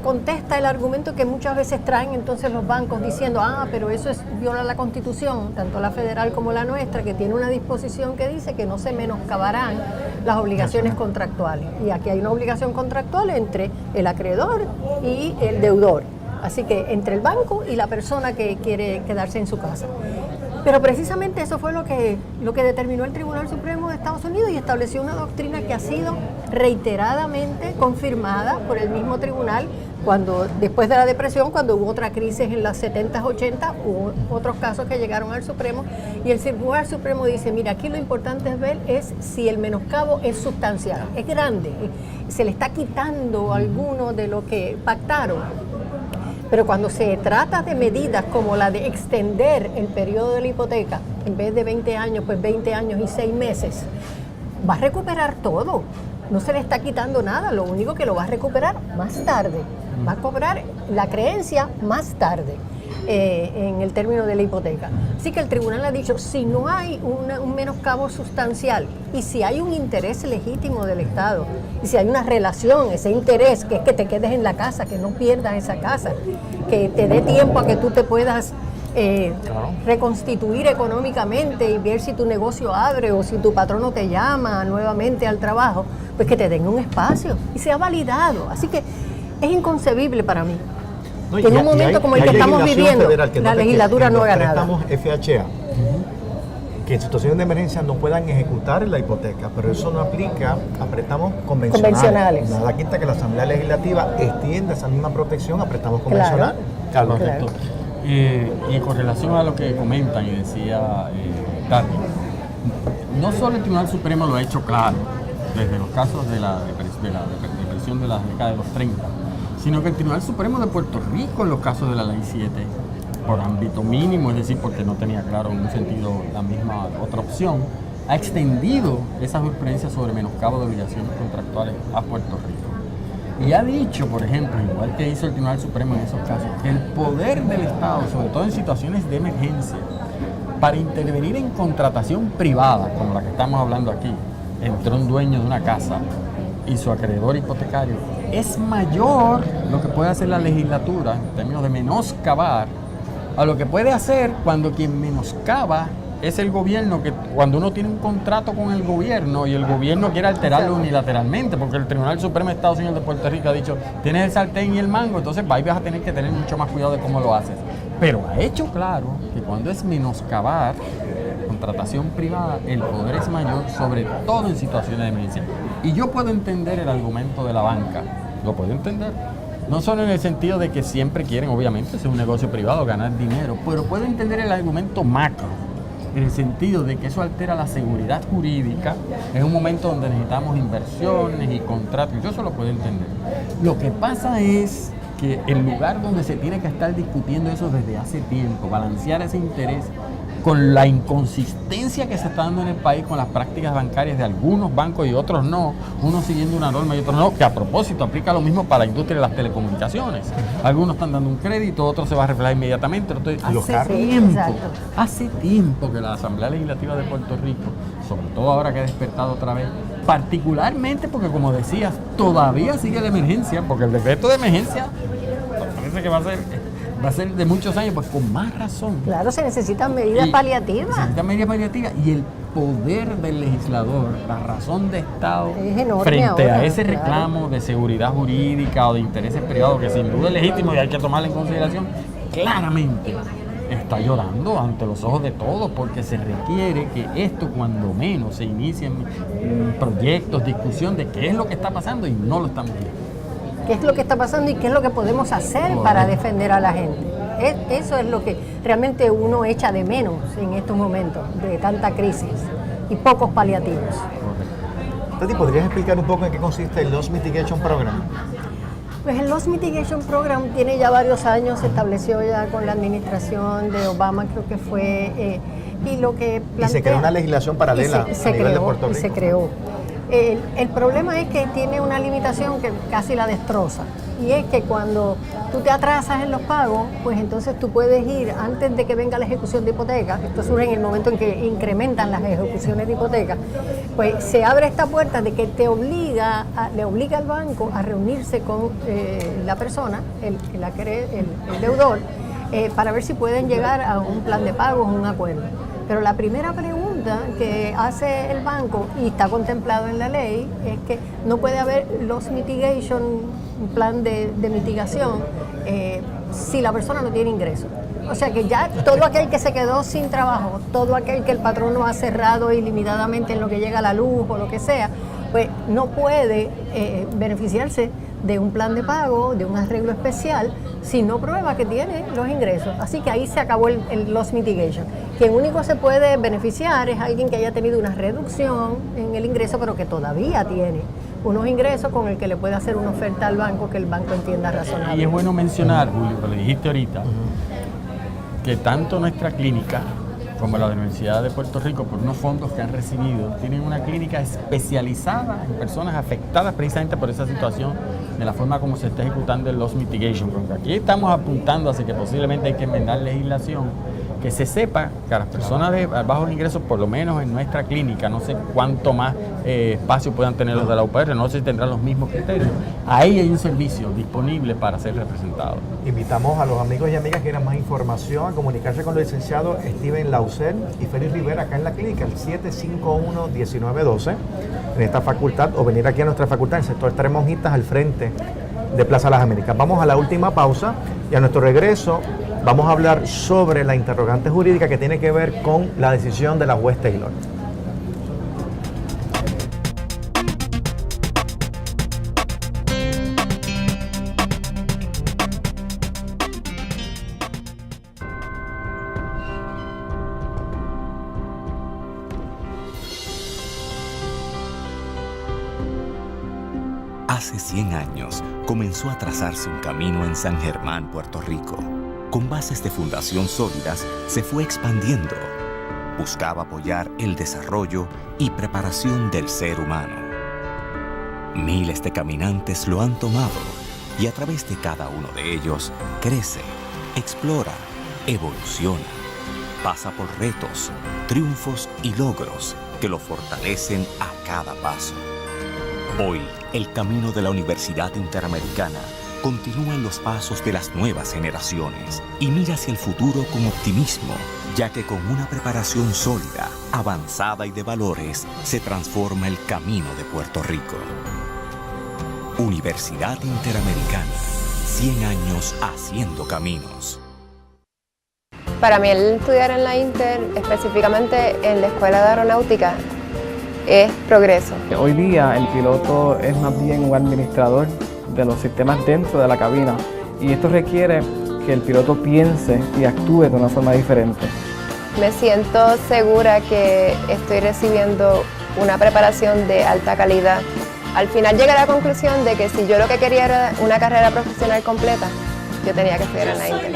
contesta el argumento que muchas veces traen entonces los bancos diciendo, pero eso viola la Constitución, tanto la federal como la nuestra, que tiene una disposición que dice que no se menoscabarán las obligaciones contractuales? Y aquí hay una obligación contractual entre el acreedor y el deudor. Así que entre el banco y la persona que quiere quedarse en su casa. Pero precisamente eso fue lo que determinó el Tribunal Supremo de Estados Unidos y estableció una doctrina que ha sido reiteradamente confirmada por el mismo tribunal después de la depresión, cuando hubo otra crisis en las 70s, 80s, hubo otros casos que llegaron al Supremo y el Tribunal Supremo dice, mira, aquí lo importante es ver si el menoscabo es sustancial, es grande, se le está quitando alguno de lo que pactaron. Pero cuando se trata de medidas como la de extender el periodo de la hipoteca, en vez de 20 años, pues 20 años y 6 meses, va a recuperar todo. No se le está quitando nada, lo único que lo va a recuperar más tarde. Va a cobrar la creencia más tarde en el término de la hipoteca. Así que el tribunal ha dicho, si no hay un menoscabo sustancial y si hay un interés legítimo del Estado y si hay una relación, ese interés que es que te quedes en la casa, que no pierdas esa casa, que te dé tiempo a que tú te puedas reconstituir económicamente y ver si tu negocio abre o si tu patrono te llama nuevamente al trabajo, pues que te den un espacio y sea validado. Así que es inconcebible para mí que en un momento como el que estamos viviendo, la legislatura no ha ganado. FHA, que en situaciones de emergencia no puedan ejecutar la hipoteca, pero eso no aplica a préstamos convencionales. Nada quita que la Asamblea Legislativa extienda esa misma protección a préstamos convencionales. Claro. Y con relación a lo que comentan y decía Tati, no solo el Tribunal Supremo lo ha hecho claro desde los casos de la depresión de la década de los 30, sino que el Tribunal Supremo de Puerto Rico en los casos de la Ley 7, por ámbito mínimo, es decir, porque no tenía claro en un sentido la misma otra opción, ha extendido esa jurisprudencia sobre menoscabo de obligaciones contractuales a Puerto Rico. Y ha dicho, por ejemplo, igual que hizo el Tribunal Supremo en esos casos, que el poder del Estado, sobre todo en situaciones de emergencia, para intervenir en contratación privada, como la que estamos hablando aquí, entre un dueño de una casa y su acreedor hipotecario, es mayor lo que puede hacer la legislatura en términos de menoscabar a lo que puede hacer cuando quien menoscaba es el gobierno, que cuando uno tiene un contrato con el gobierno y el gobierno quiere alterarlo unilateralmente, porque el Tribunal Supremo de Estados Unidos de Puerto Rico ha dicho, tienes el sartén y el mango, entonces ahí vas a tener que tener mucho más cuidado de cómo lo haces. Pero ha hecho claro que cuando es menoscabar contratación privada, el poder es mayor, sobre todo en situaciones de emergencia. Y yo puedo entender el argumento de la banca, lo puedo entender. No solo en el sentido de que siempre quieren, obviamente, ser un negocio privado, ganar dinero, pero puedo entender el argumento macro, en el sentido de que eso altera la seguridad jurídica en un momento donde necesitamos inversiones y contratos. Yo eso lo puedo entender. Lo que pasa es que el lugar donde se tiene que estar discutiendo eso desde hace tiempo, balancear ese interés con la inconsistencia que se está dando en el país con las prácticas bancarias de algunos bancos y otros no, unos siguiendo una norma y otros no, que a propósito aplica lo mismo para la industria de las telecomunicaciones. Algunos están dando un crédito, otros se va a reflejar inmediatamente. Hace tiempo que la Asamblea Legislativa de Puerto Rico, sobre todo ahora que ha despertado otra vez, particularmente porque, como decías, todavía sigue la emergencia, porque el decreto de emergencia parece que va a ser de muchos años, pues con más razón. Claro, se necesitan medidas paliativas. Se necesitan medidas paliativas y el poder del legislador, la razón de Estado frente ahora, a ese reclamo de seguridad jurídica o de intereses privados, que sin duda es legítimo y hay que tomarlo en consideración, claramente está llorando ante los ojos de todos, porque se requiere que esto cuando menos se inicien proyectos, discusión de qué es lo que está pasando y no lo estamos viendo. ¿Qué es lo que está pasando y qué es lo que podemos hacer para defender a la gente? Eso es lo que realmente uno echa de menos en estos momentos de tanta crisis y pocos paliativos. Tati, ¿podrías explicar un poco en qué consiste el Loss Mitigation Program? Pues el Loss Mitigation Program tiene ya varios años, se estableció ya con la administración de Obama, creo que fue, y lo que plantea... Y se creó una legislación paralela a nivel de Puerto Rico. Se creó. El problema es que tiene una limitación que casi la destroza, y es que cuando tú te atrasas en los pagos, pues entonces tú puedes ir antes de que venga la ejecución de hipoteca. Esto surge en el momento en que incrementan las ejecuciones de hipoteca, pues se abre esta puerta de que le obliga al banco a reunirse con la persona, el deudor, para ver si pueden llegar a un plan de pagos, un acuerdo. Pero la primera pregunta que hace el banco, y está contemplado en la ley, es que no puede haber loss mitigation, un plan de mitigación, si la persona no tiene ingresos. O sea que ya todo aquel que se quedó sin trabajo, todo aquel que el patrón no ha cerrado ilimitadamente en lo que llega a la luz o lo que sea, pues no puede beneficiarse de un plan de pago, de un arreglo especial, si no prueba que tiene los ingresos. Así que ahí se acabó el loss mitigation. Quien único se puede beneficiar es alguien que haya tenido una reducción en el ingreso, pero que todavía tiene unos ingresos con el que le puede hacer una oferta al banco que el banco entienda razonable. Y es bueno mencionar, Julio, que lo dijiste ahorita, que tanto nuestra clínica como la Universidad de Puerto Rico, por unos fondos que han recibido, tienen una clínica especializada en personas afectadas precisamente por esa situación, de la forma como se está ejecutando el loss mitigation. Porque aquí estamos apuntando hacia que posiblemente hay que enmendar legislación, que se sepa que a las personas de bajos ingresos, por lo menos en nuestra clínica, no sé cuánto más espacio puedan tener los de la UPR, no sé si tendrán los mismos criterios. Ahí hay un servicio disponible para ser representado. Invitamos a los amigos y amigas que quieran más información a comunicarse con los licenciados Steven Lauser y Félix Rivera acá en la clínica, el 751-1912, en esta facultad, o venir aquí a nuestra facultad, en el sector Tres Monjitas, al frente de Plaza Las Américas. Vamos a la última pausa y a nuestro regreso vamos a hablar sobre la interrogante jurídica que tiene que ver con la decisión de la juez Taylor. Hace 100 años comenzó a trazarse un camino en San Germán, Puerto Rico. Con bases de fundación sólidas, se fue expandiendo. Buscaba apoyar el desarrollo y preparación del ser humano. Miles de caminantes lo han tomado y a través de cada uno de ellos crece, explora, evoluciona. Pasa por retos, triunfos y logros que lo fortalecen a cada paso. Hoy, el camino de la Universidad Interamericana continúa en los pasos de las nuevas generaciones y mira hacia el futuro con optimismo, ya que con una preparación sólida, avanzada y de valores, se transforma el camino de Puerto Rico. Universidad Interamericana, 100 años haciendo caminos. Para mí el estudiar en la Inter, específicamente en la Escuela de Aeronáutica, es progreso. Hoy día el piloto es más bien un administrador de los sistemas dentro de la cabina y esto requiere que el piloto piense y actúe de una forma diferente. Me siento segura que estoy recibiendo una preparación de alta calidad. Al final llegué a la conclusión de que si yo lo que quería era una carrera profesional completa, yo tenía que estudiar en la Inter.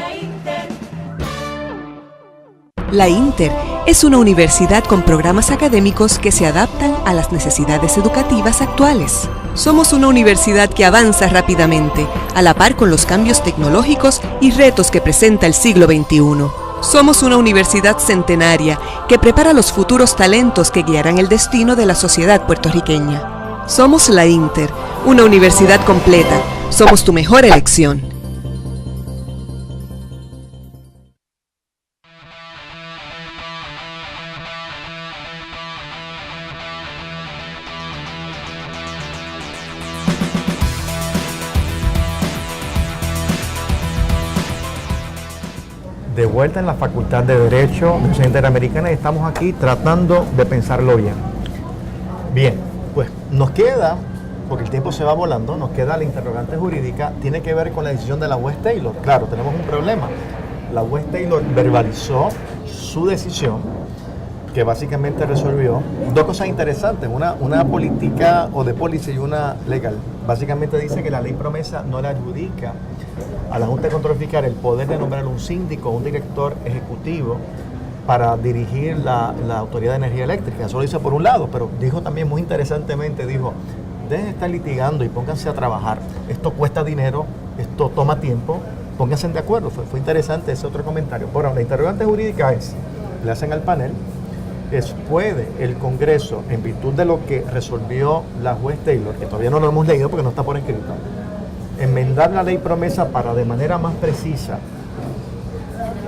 La Inter es una universidad con programas académicos que se adaptan a las necesidades educativas actuales. Somos una universidad que avanza rápidamente, a la par con los cambios tecnológicos y retos que presenta el siglo XXI. Somos una universidad centenaria que prepara los futuros talentos que guiarán el destino de la sociedad puertorriqueña. Somos la Inter, una universidad completa. Somos tu mejor elección. De vuelta en la Facultad de Derecho de la Universidad Interamericana y estamos aquí tratando de pensarlo bien. Bien, pues nos queda, porque el tiempo se va volando, nos queda la interrogante jurídica, tiene que ver con la decisión de la juez Taylor. Claro, tenemos un problema. La juez Taylor verbalizó su decisión, que básicamente resolvió dos cosas interesantes, una política o de policy y una legal. Básicamente dice que la ley promesa no le adjudica a la Junta de Control Fiscal el poder de nombrar un síndico o un director ejecutivo para dirigir la Autoridad de Energía Eléctrica. Eso lo dice por un lado, pero dijo también muy interesantemente, dijo, dejen de estar litigando y pónganse a trabajar. Esto cuesta dinero, esto toma tiempo, pónganse de acuerdo. Fue interesante ese otro comentario. Bueno, la interrogante jurídica es, le hacen al panel, ¿puede el Congreso, en virtud de lo que resolvió la juez Taylor, que todavía no lo hemos leído porque no está por escrito, enmendar la ley promesa para de manera más precisa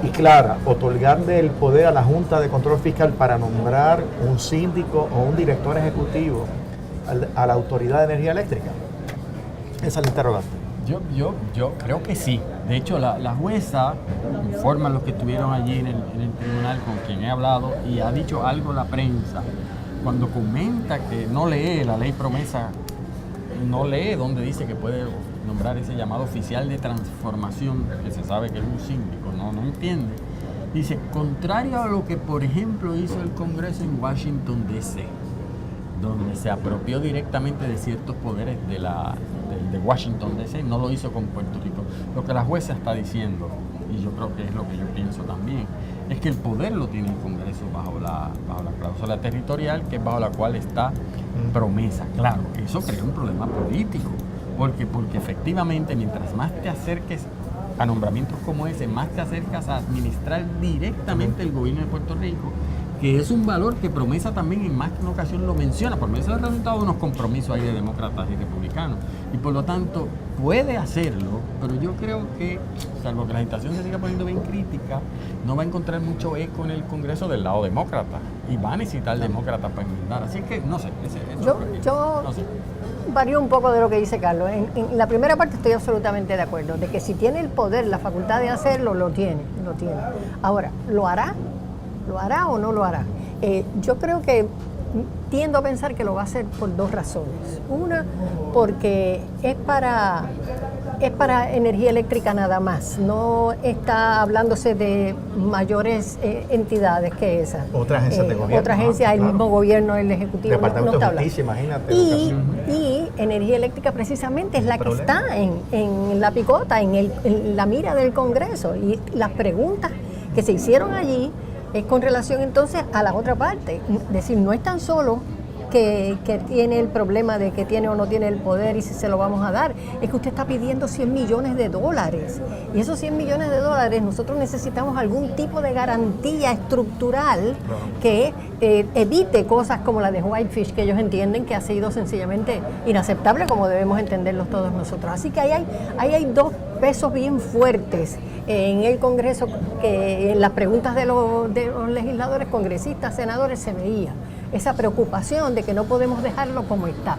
y clara otorgarle el poder a la Junta de Control Fiscal para nombrar un síndico o un director ejecutivo a la Autoridad de Energía Eléctrica? Esa es la interrogante. Yo creo que sí. De hecho, la jueza informa a los que estuvieron allí en el tribunal con quien he hablado y ha dicho algo la prensa cuando comenta que no lee la ley promesa, no lee donde dice que puede nombrar ese llamado oficial de transformación, que se sabe que es un síndico, no entiende. Dice, contrario a lo que, por ejemplo, hizo el Congreso en Washington, D.C., donde se apropió directamente de ciertos poderes de Washington, D.C., no lo hizo con Puerto Rico. Lo que la jueza está diciendo, y yo creo que es lo que yo pienso también, es que el poder lo tiene el Congreso bajo la cláusula territorial, que es bajo la cual está promesa. Claro, eso crea un problema político, porque efectivamente mientras más te acerques a nombramientos como ese, más te acercas a administrar directamente el gobierno de Puerto Rico, que es un valor que Promesa también en más de una ocasión lo menciona. Promesa es el resultado de unos compromisos ahí de demócratas y republicanos, y por lo tanto puede hacerlo, pero yo creo que, salvo que la agitación se siga poniendo bien crítica, no va a encontrar mucho eco en el Congreso del lado demócrata, y va a necesitar demócratas para enmendar. Así que no sé, yo no sé. Varío un poco de lo que dice Carlos. En la primera parte estoy absolutamente de acuerdo, de que si tiene el poder, la facultad de hacerlo, lo tiene. Ahora, ¿lo hará? ¿Lo hará o no lo hará? Yo creo que tiendo a pensar que lo va a hacer por dos razones. Una, porque es para energía eléctrica nada más. No está hablándose de mayores entidades que esas. Otras agencias de gobierno. Otras agencias, el mismo gobierno, el Ejecutivo. Departamento no de Justicia, imagínate. Y energía eléctrica precisamente es la que está en la picota, en la mira del Congreso. Y las preguntas que se hicieron allí es con relación entonces a la otra parte. Es decir, no es tan solo que tiene el problema de que tiene o no tiene el poder y si se lo vamos a dar, es que usted está pidiendo $100 millones. Y esos $100 millones nosotros necesitamos algún tipo de garantía estructural que evite cosas como la de Whitefish, que ellos entienden que ha sido sencillamente inaceptable, como debemos entenderlos todos nosotros. Así que ahí hay dos pesos bien fuertes en el Congreso, que en las preguntas de los legisladores, congresistas, senadores, se veía esa preocupación de que no podemos dejarlo como está.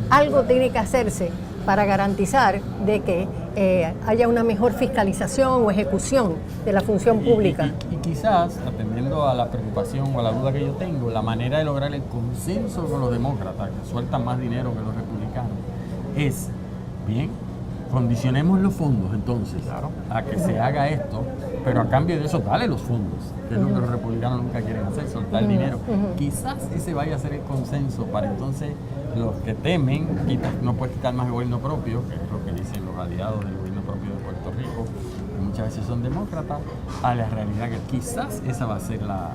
Algo tiene que hacerse para garantizar de que haya una mejor fiscalización o ejecución de la función pública. Y quizás, atendiendo a la preocupación o a la duda que yo tengo, la manera de lograr el consenso con los demócratas, que sueltan más dinero que los republicanos, es, bien, condicionemos los fondos entonces a que se haga esto, pero a cambio de eso dale los fondos, que es lo que los republicanos nunca quieren hacer, soltar dinero. Quizás ese vaya a ser el consenso para entonces los que temen, no puedes quitar más gobierno propio, que es lo que dicen los aliados del gobierno propio de Puerto Rico, que muchas veces son demócratas, a la realidad que quizás esa va a ser la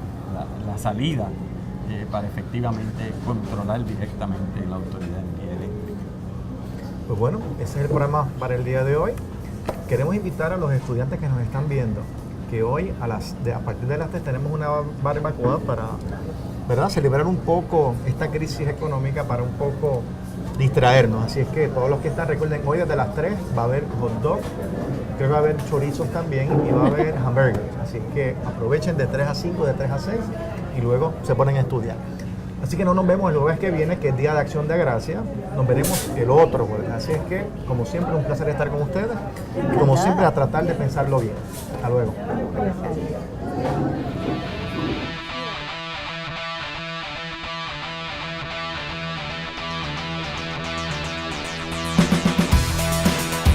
salida para efectivamente controlar directamente la autoridad de energía eléctrica. Pues bueno, ese es el programa para el día de hoy. Queremos invitar a los estudiantes que nos están viendo que hoy a partir de las 3 tenemos una barbacoa para, ¿verdad?, celebrar un poco esta crisis económica, para un poco distraernos. Así es que todos los que están, recuerden, hoy desde las 3 va a haber hot dog, creo que va a haber chorizos también y va a haber hamburgers. Así que aprovechen de 3 a 5, de 3 a 6 y luego se ponen a estudiar. Así que no nos vemos el jueves que viene, que es Día de Acción de Gracia. Nos veremos el otro jueves. Así es que, como siempre, un placer estar con ustedes. Y como siempre, a tratar de pensarlo bien. Hasta luego.